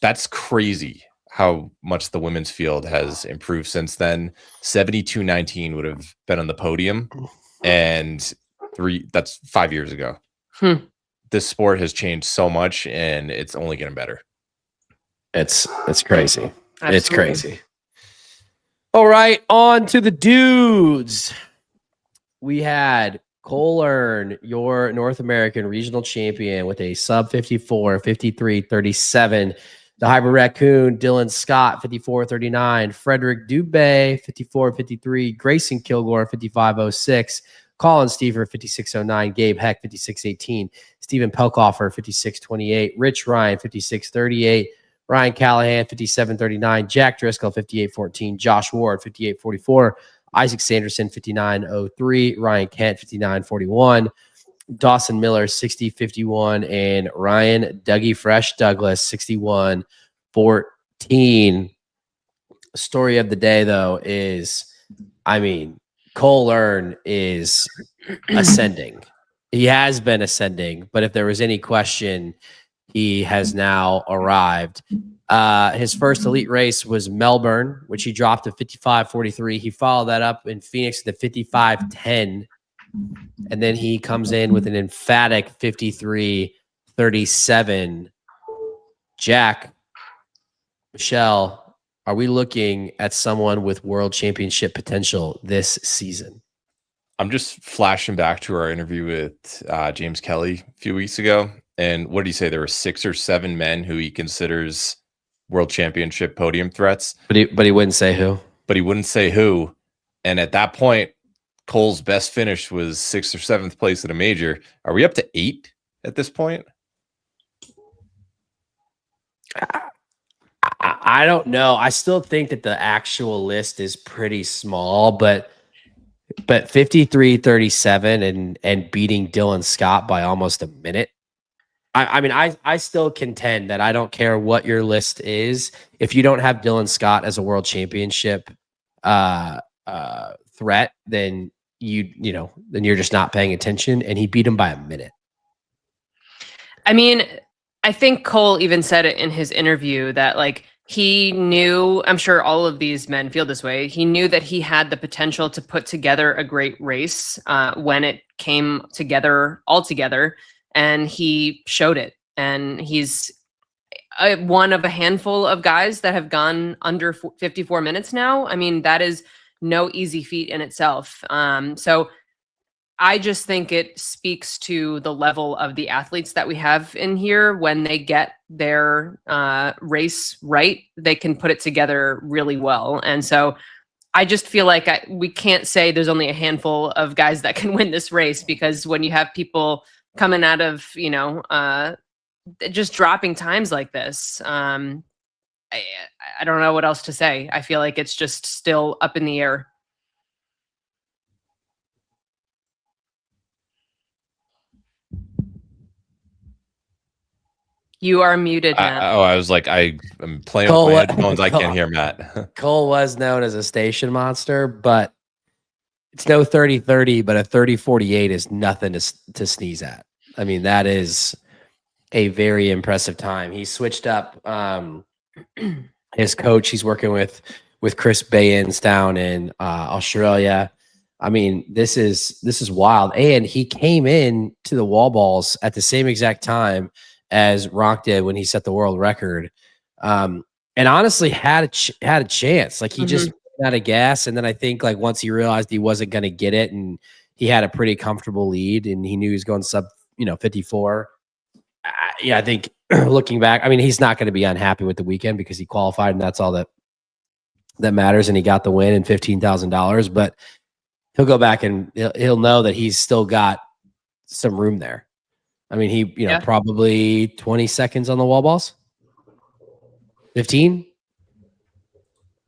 that's crazy how much the women's field has improved since then. 72-19 would have been on the podium, and that's 5 years ago. This sport has changed so much, and it's only getting better. It's crazy. Absolutely. It's crazy. All right, on to the dudes. We had Cole Earn, your North American regional champion, with a sub 54, 53-37. The Hybrid Raccoon, Dylan Scott, 54-39. Frederick Dubé, 54-53. Grayson Kilgore, 55-06. Colin Stever, 56-09. Gabe Heck, 56-18. Stephen Pelkoffer, 56-28. Rich Ryan, 56-38. Ryan Callahan, 57-39. Jack Driscoll, 58-14. Josh Ward, 58-44. Isaac Sanderson, 59-03. Ryan Kent, 59-41. Dawson Miller, 60-51. And Ryan Dougie Fresh Douglas, 61-14. Story of the day, though, is, Cole Earn is ascending. He has been ascending, but if there was any question, he has now arrived. His first elite race was Melbourne, which he dropped to 55-43. He followed that up in Phoenix to 55-10. And then he comes in with an emphatic 53-37. Jack, Michelle, are we looking at someone with world championship potential this season? I'm just flashing back to our interview with James Kelly a few weeks ago. And what did he say? There were 6 or 7 men who he considers world championship podium threats. But he wouldn't say who. And at that point, Cole's best finish was 6th or 7th place at a major. Are we up to 8 at this point? I don't know. I still think that the actual list is pretty small, but 53-37 and beating Dylan Scott by almost a minute. I still contend that I don't care what your list is. If you don't have Dylan Scott as a world championship threat, then then you're just not paying attention. And he beat him by a minute. I think Cole even said it in his interview that like he knew, I'm sure all of these men feel this way. He knew that he had the potential to put together a great race when it came together all together, and he showed it. And he's one of a handful of guys that have gone under 54 minutes now. I mean, that is no easy feat in itself. So I just think it speaks to the level of the athletes that we have in here. When they get their race right, they can put it together really well. And so I just feel like we can't say there's only a handful of guys that can win this race, because when you have people coming out of, just dropping times like this, I don't know what else to say. I feel like it's just still up in the air. You are muted, Matt. I was like, I'm playing Cole, with my headphones. I can't hear Matt. Cole was known as a station monster, but it's no 30-30, but a 30-48 is nothing to sneeze at. I mean, that is a very impressive time. He switched up his coach. He's working with Chris Bayens down in Australia. I mean, this is wild. And he came in to the wall balls at the same exact time as Ronk did when he set the world record. And honestly had a chance. Like he just ran out of gas. And then I think like once he realized he wasn't going to get it, and he had a pretty comfortable lead, and he knew he was going sub 54. I think looking back, I mean, he's not going to be unhappy with the weekend because he qualified, and that's all that matters. And he got the win and $15,000, but he'll go back and he'll know that he's still got some room there. I mean, he, probably 20 seconds on the wall balls, 15.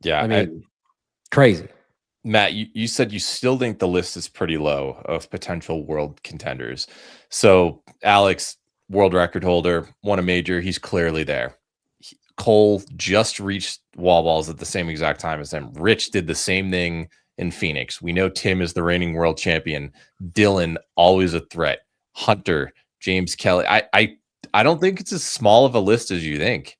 Yeah. I mean, crazy. Matt, you said you still think the list is pretty low of potential world contenders. So Alex, world record holder, won a major. He's clearly there. Cole just reached wall balls at the same exact time as him. Rich did the same thing in Phoenix. We know Tim is the reigning world champion. Dylan, always a threat. Hunter, James Kelly. I don't think it's as small of a list as you think.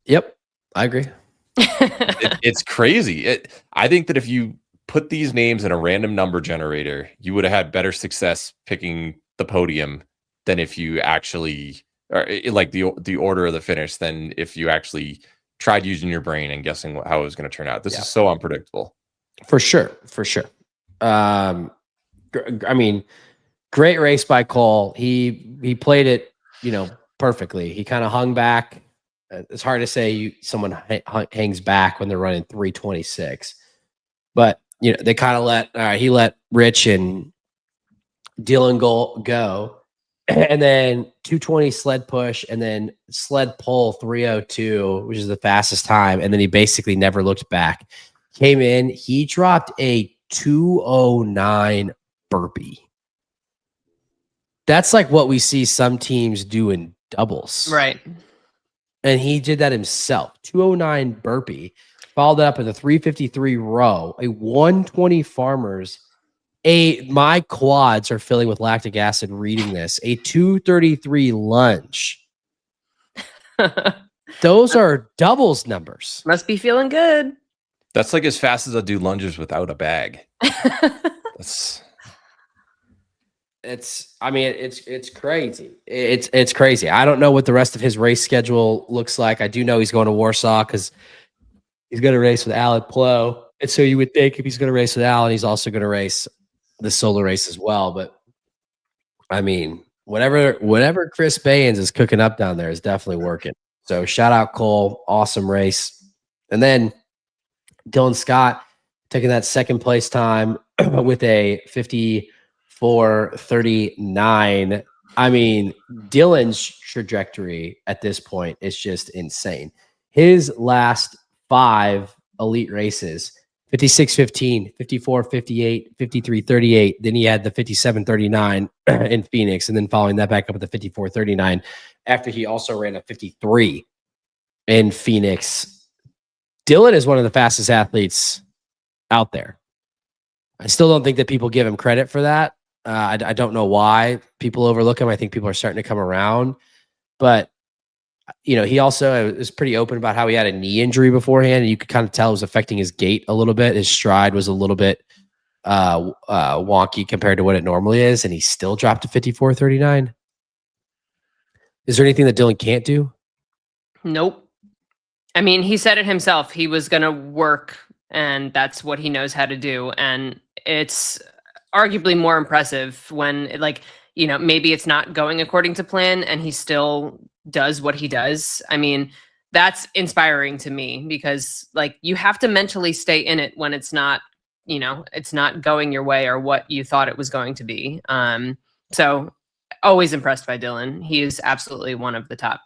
Yep, I agree. It's crazy. I think that if you put these names in a random number generator, you would have had better success picking the podium than if you actually, or like the order of the finish, than if you actually tried using your brain and guessing how it was going to turn out. This is so unpredictable. For sure. I mean, great race by Cole. He played it, perfectly. He kind of hung back. It's hard to say someone hangs back when they're running 3:26, but they kind of he let Rich and Dylan go, and then 2:20 sled push, and then sled pull 3:02, which is the fastest time, and then he basically never looked back. Came in, he dropped a 2:09 burpee. That's like what we see some teams do in doubles, Right? And he did that himself. 2:09 burpee, followed up with a 3:53 row, a 1:20 farmers. My quads are filling with lactic acid reading this. A 2:33 lunge. Those are doubles numbers. Must be feeling good. That's like as fast as I do lunges without a bag. It's crazy. It's crazy. I don't know what the rest of his race schedule looks like. I do know he's going to Warsaw because he's going to race with Alec Plo. And so you would think if he's going to race with Alan, he's also going to race the solo race as well. But I mean, whatever Chris Bayens is cooking up down there is definitely working. So shout out Cole, awesome race. And then Dylan Scott taking that second place time with a 54:39. I mean, Dylan's trajectory at this point is just insane. His last 5 elite races, 56:15, 54:58, 53:38. Then he had the 57:39 in Phoenix, and then following that back up with the 54:39 after he also ran a 53 in Phoenix. Dylan is one of the fastest athletes out there. I still don't think that people give him credit for that. I don't know why people overlook him. I think people are starting to come around, but he also was pretty open about how he had a knee injury beforehand, and you could kind of tell it was affecting his gait a little bit. His stride was a little bit wonky compared to what it normally is, and he still dropped to 54.39. Is there anything that Dylan can't do? Nope. I mean, he said it himself. He was going to work, and that's what he knows how to do. And it's arguably more impressive when, maybe it's not going according to plan and he still does what he does. I mean, that's inspiring to me because, you have to mentally stay in it when it's not, it's not going your way or what you thought it was going to be. So always impressed by Dylan. He is absolutely one of the top.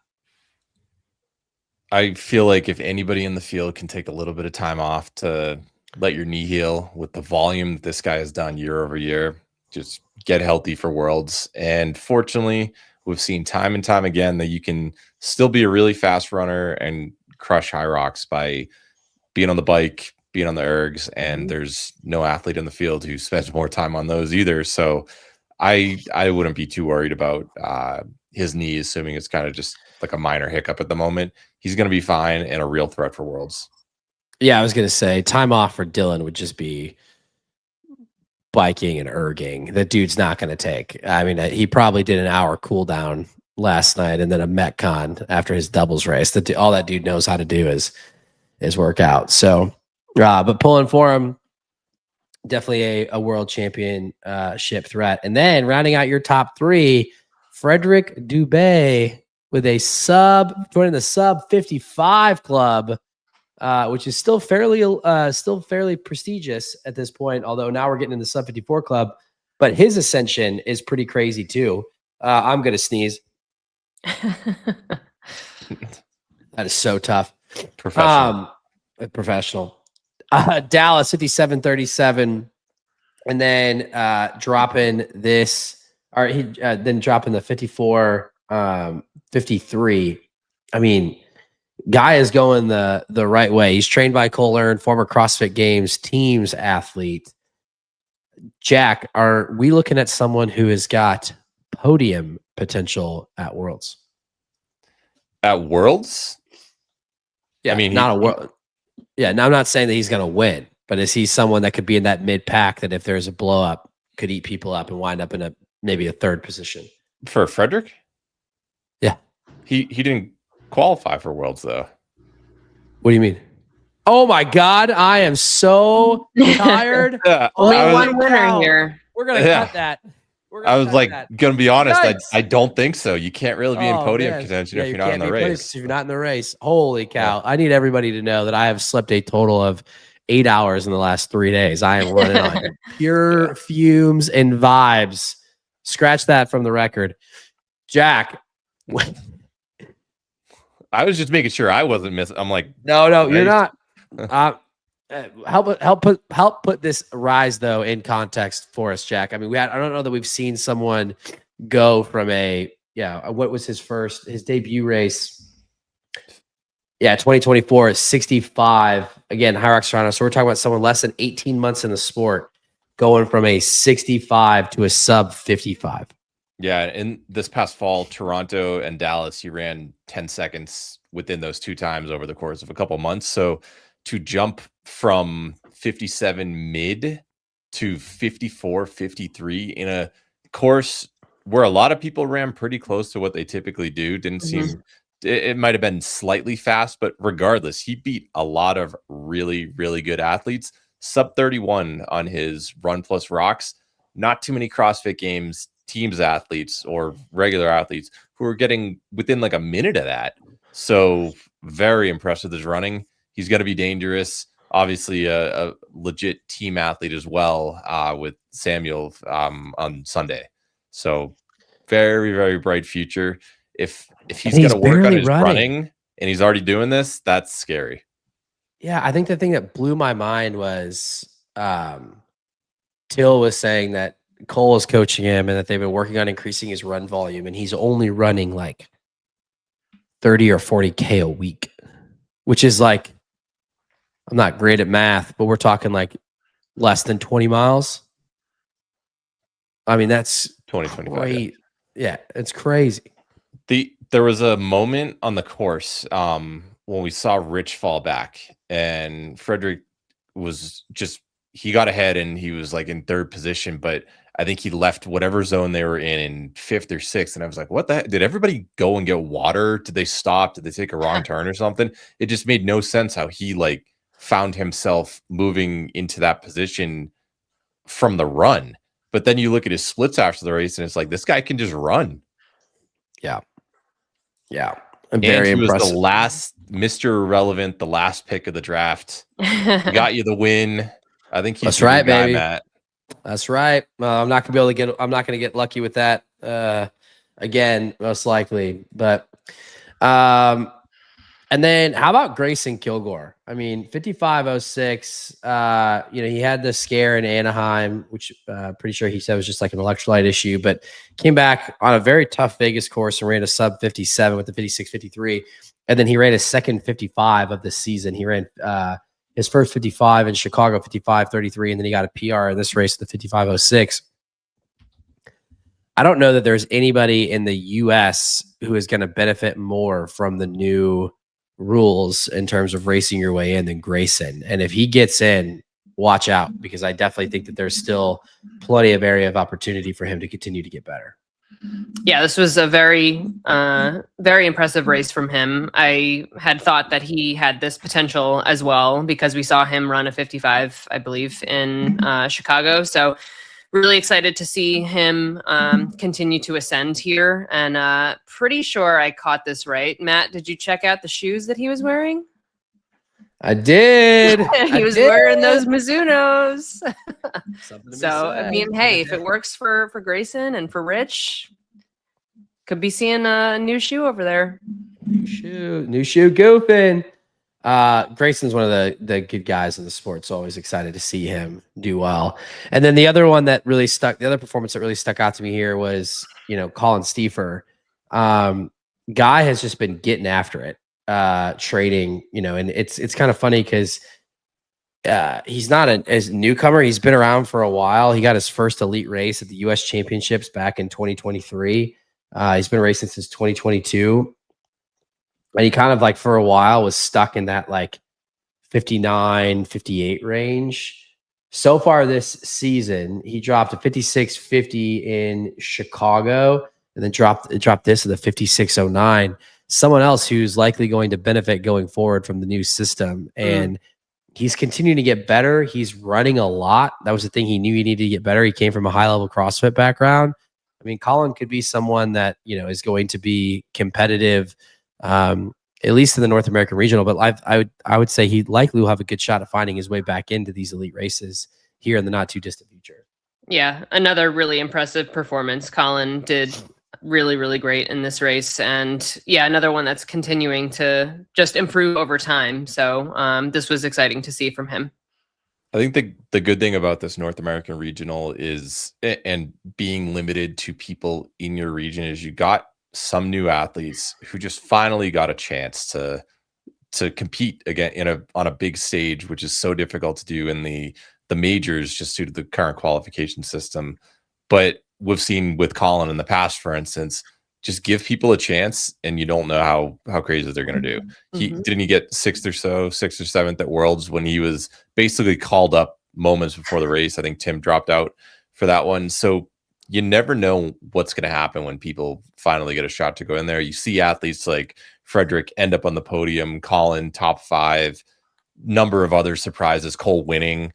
I feel like if anybody in the field can take a little bit of time off to let your knee heal with the volume that this guy has done year over year, just get healthy for Worlds. And fortunately, we've seen time and time again that you can still be a really fast runner and crush HYROX by being on the bike, being on the ergs, and there's no athlete in the field who spends more time on those either. So I wouldn't be too worried about his knee, assuming it's kind of just like a minor hiccup at the moment. He's going to be fine and a real threat for Worlds. Yeah, I was going to say time off for Dylan would just be biking and erging. The dude's not going to take. I mean, he probably did an hour cool down last night and then a Metcon after his doubles race. All that dude knows how to do is work out. So, but pulling for him, definitely a world championship threat. And then rounding out your top three, Frederick Dubé with joining the sub 55 club, which is still fairly prestigious at this point. Although now we're getting in the sub 54 club, but his ascension is pretty crazy too. I'm going to sneeze. That is so tough. Professional. Dallas 57.37, and then dropping this, or then dropping the 54.53. I mean, guy is going the right way. He's trained by Cole Earn, former CrossFit Games teams athlete. Jack, are we looking at someone who has got podium potential at Worlds? At Worlds? Yeah, I mean, not a world. Yeah, now I'm not saying that he's going to win, but is he someone that could be in that mid pack that if there's a blow up could eat people up and wind up in maybe a third position? For Frederick? Yeah. He didn't qualify for Worlds though. What do you mean? Oh my God, I am so tired. Only one winner here. We're going to cut that. I was gonna be honest. I don't think so. You can't really be in podium contention if you're not in the race. If you're not in the race, holy cow! I need everybody to know that I have slept a total of 8 hours in the last 3 days. I am running on pure fumes and vibes. Scratch that from the record, Jack. I was just making sure I wasn't missing. I'm like, no, you're not. Help put this rise though in context for us, Jack. I mean, I don't know that we've seen someone go from what was his debut race? Yeah, 2024 is 65. Again, HYROX Toronto. So we're talking about someone less than 18 months in the sport going from a 65 to a sub 55. Yeah, in this past fall, Toronto and Dallas, he ran 10 seconds within those two times over the course of a couple months. So to jump from 57 mid to 54, 53 in a course where a lot of people ran pretty close to what they typically do, didn't seem, it might have been slightly fast, but regardless, he beat a lot of really, really good athletes. Sub 31 on his Run Plus Rocks. Not too many CrossFit Games teams athletes or regular athletes who are getting within like a minute of that. So very impressed with his running. He's going to be dangerous. Obviously, a legit team athlete as well with Samuel on Sunday. So very, very bright future. If he's going to work on his running and he's already doing this, that's scary. Yeah, I think the thing that blew my mind was Till was saying that Cole is coaching him and that they've been working on increasing his run volume, and he's only running like 30 or 40K a week, which is like, I'm not great at math, but we're talking like less than 20 miles. I mean, that's 2025. great. Yeah, it's crazy. There was a moment on the course when we saw Rich fall back, and Frederick was just he got ahead and he was like in third position, but I think he left whatever zone they were in fifth or sixth, and I was like, "What the heck? Did everybody go and get water? Did they stop? Did they take a wrong turn or something?" It just made no sense how he like found himself moving into that position from the run. But then you look at his splits after the race, and it's like this guy can just run. Yeah. Yeah. And Very he was the impressive. last Mr. Irrelevant, the last pick of the draft. He got you the win. I think he's That's the right, good guy, baby. Matt. That's right. I'm not gonna be able to get. I'm not gonna get lucky with that again, most likely. But and then how about Grayson Kilgore? I mean, 5506. He had the scare in Anaheim, which pretty sure he said was just like an electrolyte issue, but came back on a very tough Vegas course and ran a sub 57 with the 56:53. And then he ran his second 55 of the season. He ran his first 55 in Chicago, 55:33, and then he got a PR in this race, the 55:06. I don't know that there's anybody in the U.S. who is going to benefit more from the new rules in terms of racing your way in than Grayson. And if he gets in, watch out, because I definitely think that there's still plenty of area of opportunity for him to continue to get better. Yeah, this was a very, very impressive race from him. I had thought that he had this potential as well because we saw him run a 55, I believe, in Chicago. So really excited to see him continue to ascend here. And pretty sure I caught this right. Matt, did you check out the shoes that he was wearing? I did. He was wearing those Mizunos. So, I I mean, hey, if it works for Grayson and for Rich, could be seeing a new shoe over there. New shoe goofing. Grayson's one of the good guys in the sport, so always excited to see him do well. And then the other performance that really stuck out to me here was, Colin Steefer. Guy has just been getting after it, trading, and it's kind of funny because he's not as newcomer. He's been around for a while. He got his first elite race at the U.S. Championships back in 2023. He's been racing since 2022. And he kind of like for a while was stuck in that like 59, 58 range. So far this season, he dropped a 56.50 in Chicago and then dropped this to the 56.09. Someone else who's likely going to benefit going forward from the new system. And he's continuing to get better. He's running a lot. That was the thing he knew he needed to get better. He came from a high-level CrossFit background. I mean, Colin could be someone that, is going to be competitive, at least in the North American regional. But I would say he likely will have a good shot at finding his way back into these elite races here in the not too distant future. Yeah, another really impressive performance. Colin did really, really great in this race. And yeah, another one that's continuing to just improve over time. So this was exciting to see from him. I think the good thing about this North American regional is, and being limited to people in your region, is you got some new athletes who just finally got a chance to compete again on a big stage, which is so difficult to do in the majors just due to the current qualification system. But we've seen with Colin in the past, for instance, just give people a chance and you don't know how crazy they're going to do. Didn't he get sixth or seventh at Worlds when he was basically called up moments before the race? I think Tim dropped out for that one. So you never know what's going to happen when people finally get a shot to go in there. You see athletes like Frederick end up on the podium, Colin top 5, number of other surprises, Cole winning.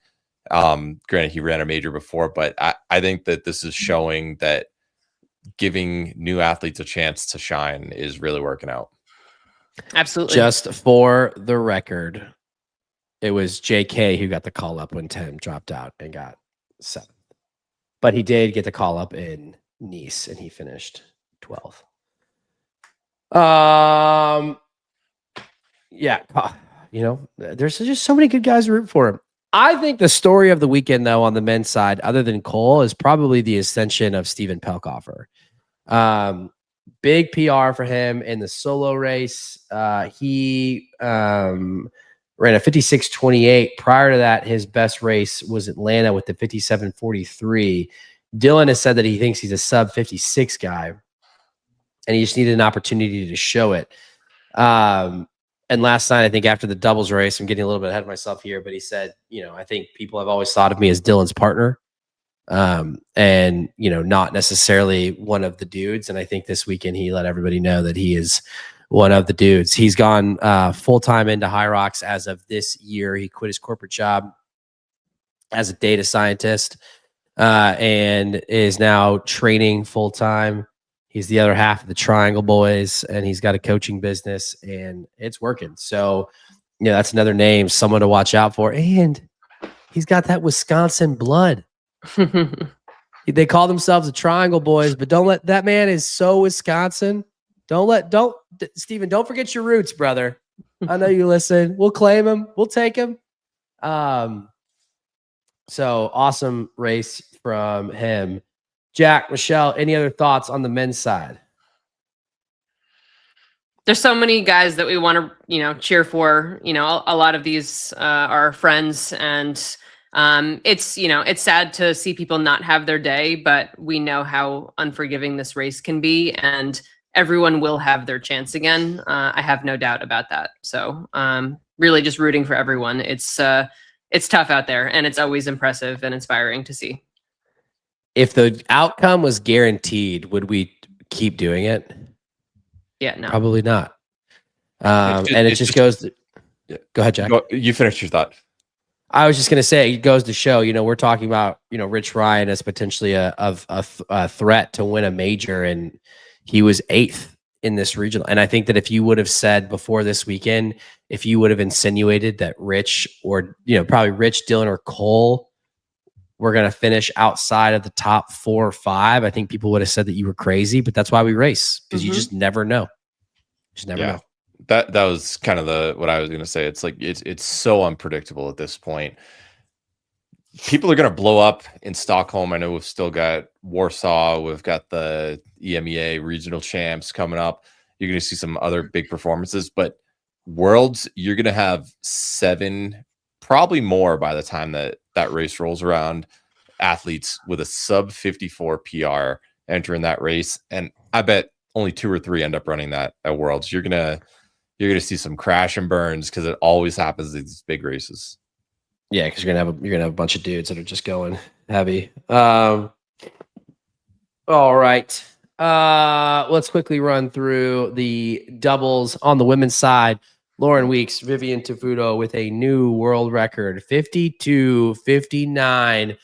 Granted, he ran a major before, but I think that this is showing that giving new athletes a chance to shine is really working out. Absolutely. Just for the record, it was JK who got the call up when Tim dropped out and got 7th. But he did get the call up in Nice and he finished 12th. Yeah, there's just so many good guys to root for him. I think the story of the weekend, though, on the men's side, other than Cole, is probably the ascension of Steven Pelkoffer. Big PR for him in the solo race. He ran a 56.28. Prior to that, his best race was Atlanta with the 57.43. Dylan has said that he thinks he's a sub 56 guy, and he just needed an opportunity to show it. And last night, I think after the doubles race, I'm getting a little bit ahead of myself here, but he said, I think people have always thought of me as Dylan's partner, and, not necessarily one of the dudes. And I think this weekend he let everybody know that he is one of the dudes. He's gone full-time into HYROX as of this year. He quit his corporate job as a data scientist and is now training full-time. He's the other half of the Triangle Boys, and he's got a coaching business, and it's working. So, that's another name, someone to watch out for. And he's got that Wisconsin blood. They call themselves the Triangle Boys, but don't let that man is so Wisconsin. Steven, don't forget your roots, brother. I know you listen. We'll claim him. We'll take him. So awesome race from him. Jack, Michelle, any other thoughts on the men's side? There's so many guys that we want to, cheer for. A lot of these are friends, and it's sad to see people not have their day, but we know how unforgiving this race can be, and everyone will have their chance again. I have no doubt about that. So really just rooting for everyone. It's tough out there, and it's always impressive and inspiring to see. If the outcome was guaranteed, would we keep doing it? Yeah, no. Probably not. And it just goes to, go ahead, Jack. You finished your thought. I was just going to say, it goes to show, we're talking about, Rich Ryan as potentially a threat to win a major, and he was 8th in this regional. And I think that if you would have said before this weekend, if you would have insinuated that Rich or, probably Rich, Dylan, or Cole were going to finish outside of the top 4 or 5, I think people would have said that you were crazy, but that's why we race, because you just never know. Just never know. That was kind of what I was going to say. It's like, it's so unpredictable at this point. People are going to blow up in Stockholm. I know we've still got Warsaw. We've got the EMEA regional champs coming up. You're going to see some other big performances, but Worlds, you're going to have 7, probably more by the time that race rolls around, athletes with a sub 54 PR entering that race. And I bet only 2 or 3 end up running that at Worlds. You're going to see some crash and burns, because it always happens in these big races. Yeah, because you're gonna have a bunch of dudes that are just going heavy. All right. Let's quickly run through the doubles on the women's side. Lauren Weeks, Vivian Tafuto with a new world record, 52-59,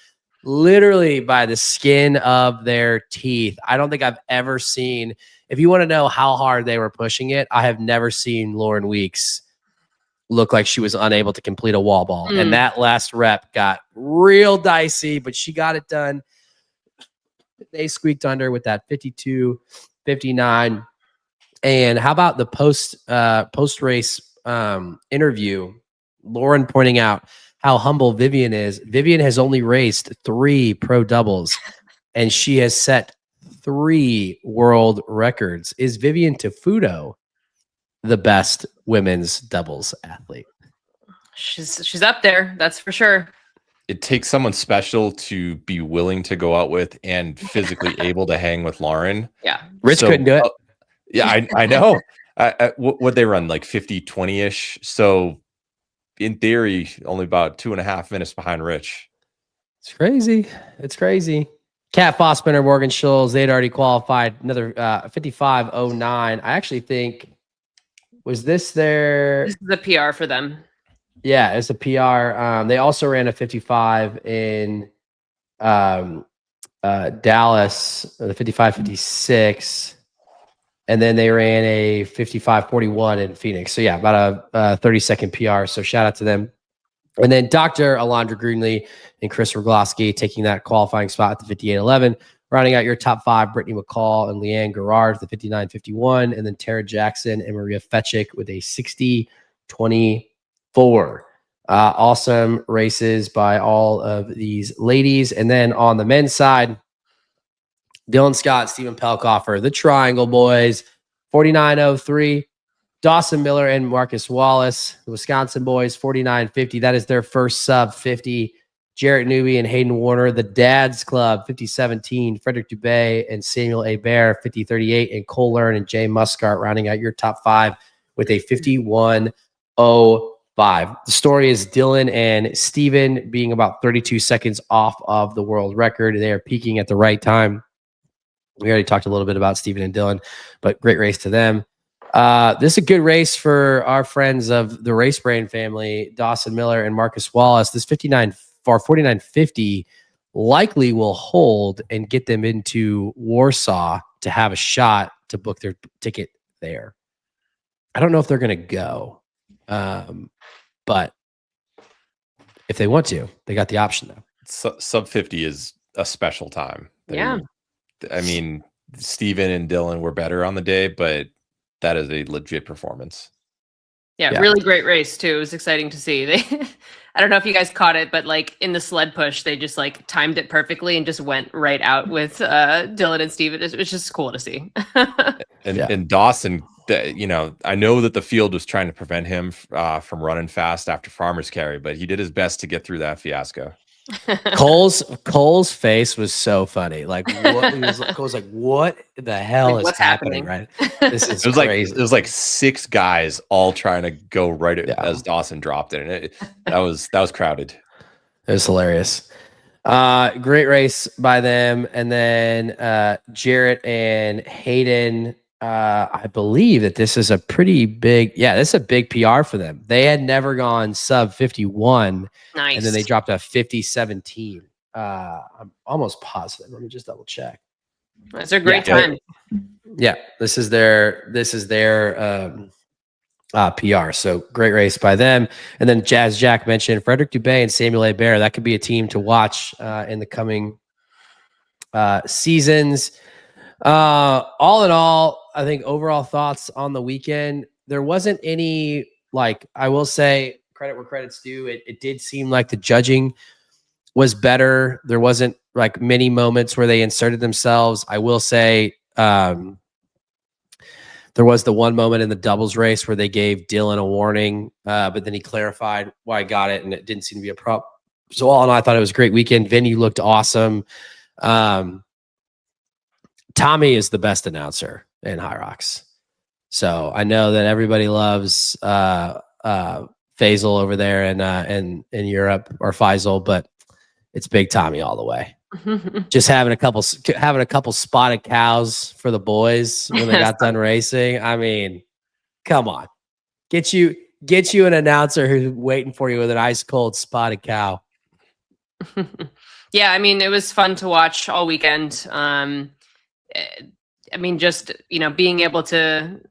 literally by the skin of their teeth. I don't think I've ever seen, if you want to know how hard they were pushing it, I have never seen Lauren Weeks look like she was unable to complete a wall ball. And that last rep got real dicey, but she got it done. They squeaked under with that 52-59. And how about the post race interview? Lauren pointing out how humble Vivian is. Vivian has only raced 3 pro doubles, and she has set 3 world records. Is Vivian Tafuto the best women's doubles athlete? She's up there, that's for sure. It takes someone special to be willing to go out with and physically able to hang with Lauren. Yeah, Rich couldn't do it. Yeah, I know. What they run, like 50-20-ish. So in theory, only about 2.5 minutes behind Rich. It's crazy. It's crazy. Kat Fossbender, Morgan Schulz, they'd already qualified. Another 55-09. I actually think, was this their... This is a PR for them. Yeah, it's a PR. They also ran a 55 in Dallas, the 55-56. And then they ran a 55-41 in Phoenix. So yeah, about a 30-second PR. So shout out to them. And then Dr. Alondra Greenlee and Chris Rogloski taking that qualifying spot at the 58-11. Rounding out your top 5, Brittany McCall and Leanne Garrard, the 59-51. And then Tara Jackson and Maria Fetchik with a 60-24. Awesome races by all of these ladies. And then on the men's side, Dylan Scott, Stephen Pelkoffer, the Triangle Boys, 49-03. Dawson Miller and Marcus Wallace, the Wisconsin Boys, 49-50. That is their first sub 50 Jarrett Newby and Hayden Warner. The Dads Club, 50-17. Frederick Dubé and Samuel A. Bear, 50-38. And Cole Learn and Jay Muscart rounding out your top 5 with a 51-05. The story is Dylan and Steven being about 32 seconds off of the world record. They are peaking at the right time. We already talked a little bit about Steven and Dylan, but great race to them. This is a good race for our friends of the Race Brain family, Dawson Miller and Marcus Wallace. This 49.50 likely will hold and get them into Warsaw to have a shot to book their ticket there. I don't know if they're going to go, but if they want to, they got the option though. Sub 50 is a special time. Yeah. I mean, Steven and Dylan were better on the day, but that is a legit performance. Yeah, really great race too. It was exciting to see. I don't know if you guys caught it, but like in the sled push, they just like timed it perfectly and just went right out with Dylan and Steven. It was just cool to see. And Dawson, you know, I know that the field was trying to prevent him from running fast after Farmer's Carry, but he did his best to get through that fiasco. Cole's face was so funny. Like what Cole's like, what the hell is happening? Right? This is crazy. It was like 6 guys all trying to go right as Dawson dropped it, and that was crowded. It was hilarious. Great race by them, and then Jarrett and Hayden. I believe that this is a pretty big, this is a big PR for them. They had never gone sub 51. Nice. And then they dropped a 50-17. I'm almost positive. Let me just double check. That's a great time. Yeah, this is their PR. So great race by them. And then Jazz Jack mentioned Frederick Dubé and Samuel A. Bear. That could be a team to watch in the coming seasons. All in all, I think overall thoughts on the weekend, there wasn't any, like, I will say credit where credit's due. It did seem like the judging was better. There wasn't like many moments where they inserted themselves. I will say, there was the one moment in the doubles race where they gave Dylan a warning, but then he clarified why he got it, and it didn't seem to be a problem. So all in all, I thought it was a great weekend. Vinny looked awesome. Tommy is the best announcer in HYROX. So I know that everybody loves Faisal over there in Europe, or Faisal, but it's Big Tommy all the way. Just having a couple spotted cows for the boys when they got done racing. I mean, come on. Get you an announcer who's waiting for you with an ice cold spotted cow. Yeah, I mean, it was fun to watch all weekend. I mean, just, you know, being able to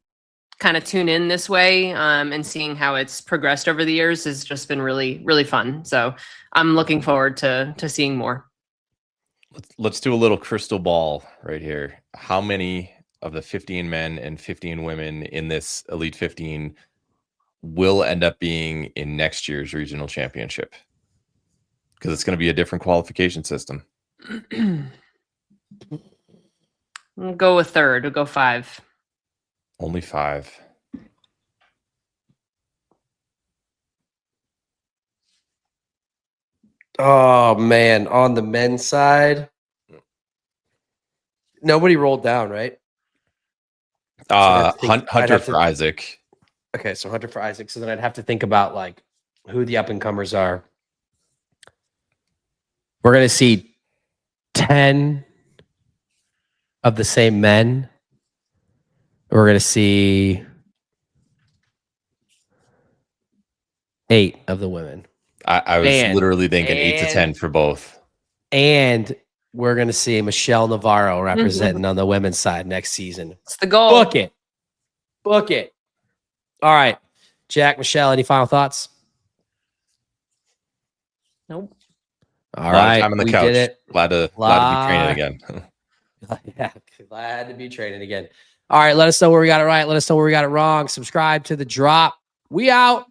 kind of tune in this way and seeing how it's progressed over the years has just been really, really fun. So I'm looking forward to seeing more. Let's do a little crystal ball right here. How many of the 15 men and 15 women in this Elite 15 will end up being in next year's regional championship? Because it's going to be a different qualification system. We'll go with third. We'll go 5. Only 5. Oh man, on the men's side, nobody rolled down, right? Hunter for Isaac. Okay, so Hunter for Isaac. So then I'd have to think about like who the up and comers are. We're gonna see 10 of the same men. We're gonna see 8 of the women. I was literally thinking 8 to 10 for both. And we're going to see Michelle Navarro representing on the women's side next season. It's the goal. Book it. Book it. All right. Jack, Michelle, any final thoughts? Nope. All right. Time on the couch. Did it. Glad to be training again. Yeah, glad to be training again. All right. Let us know where we got it right. Let us know where we got it wrong. Subscribe to The Drop. We out.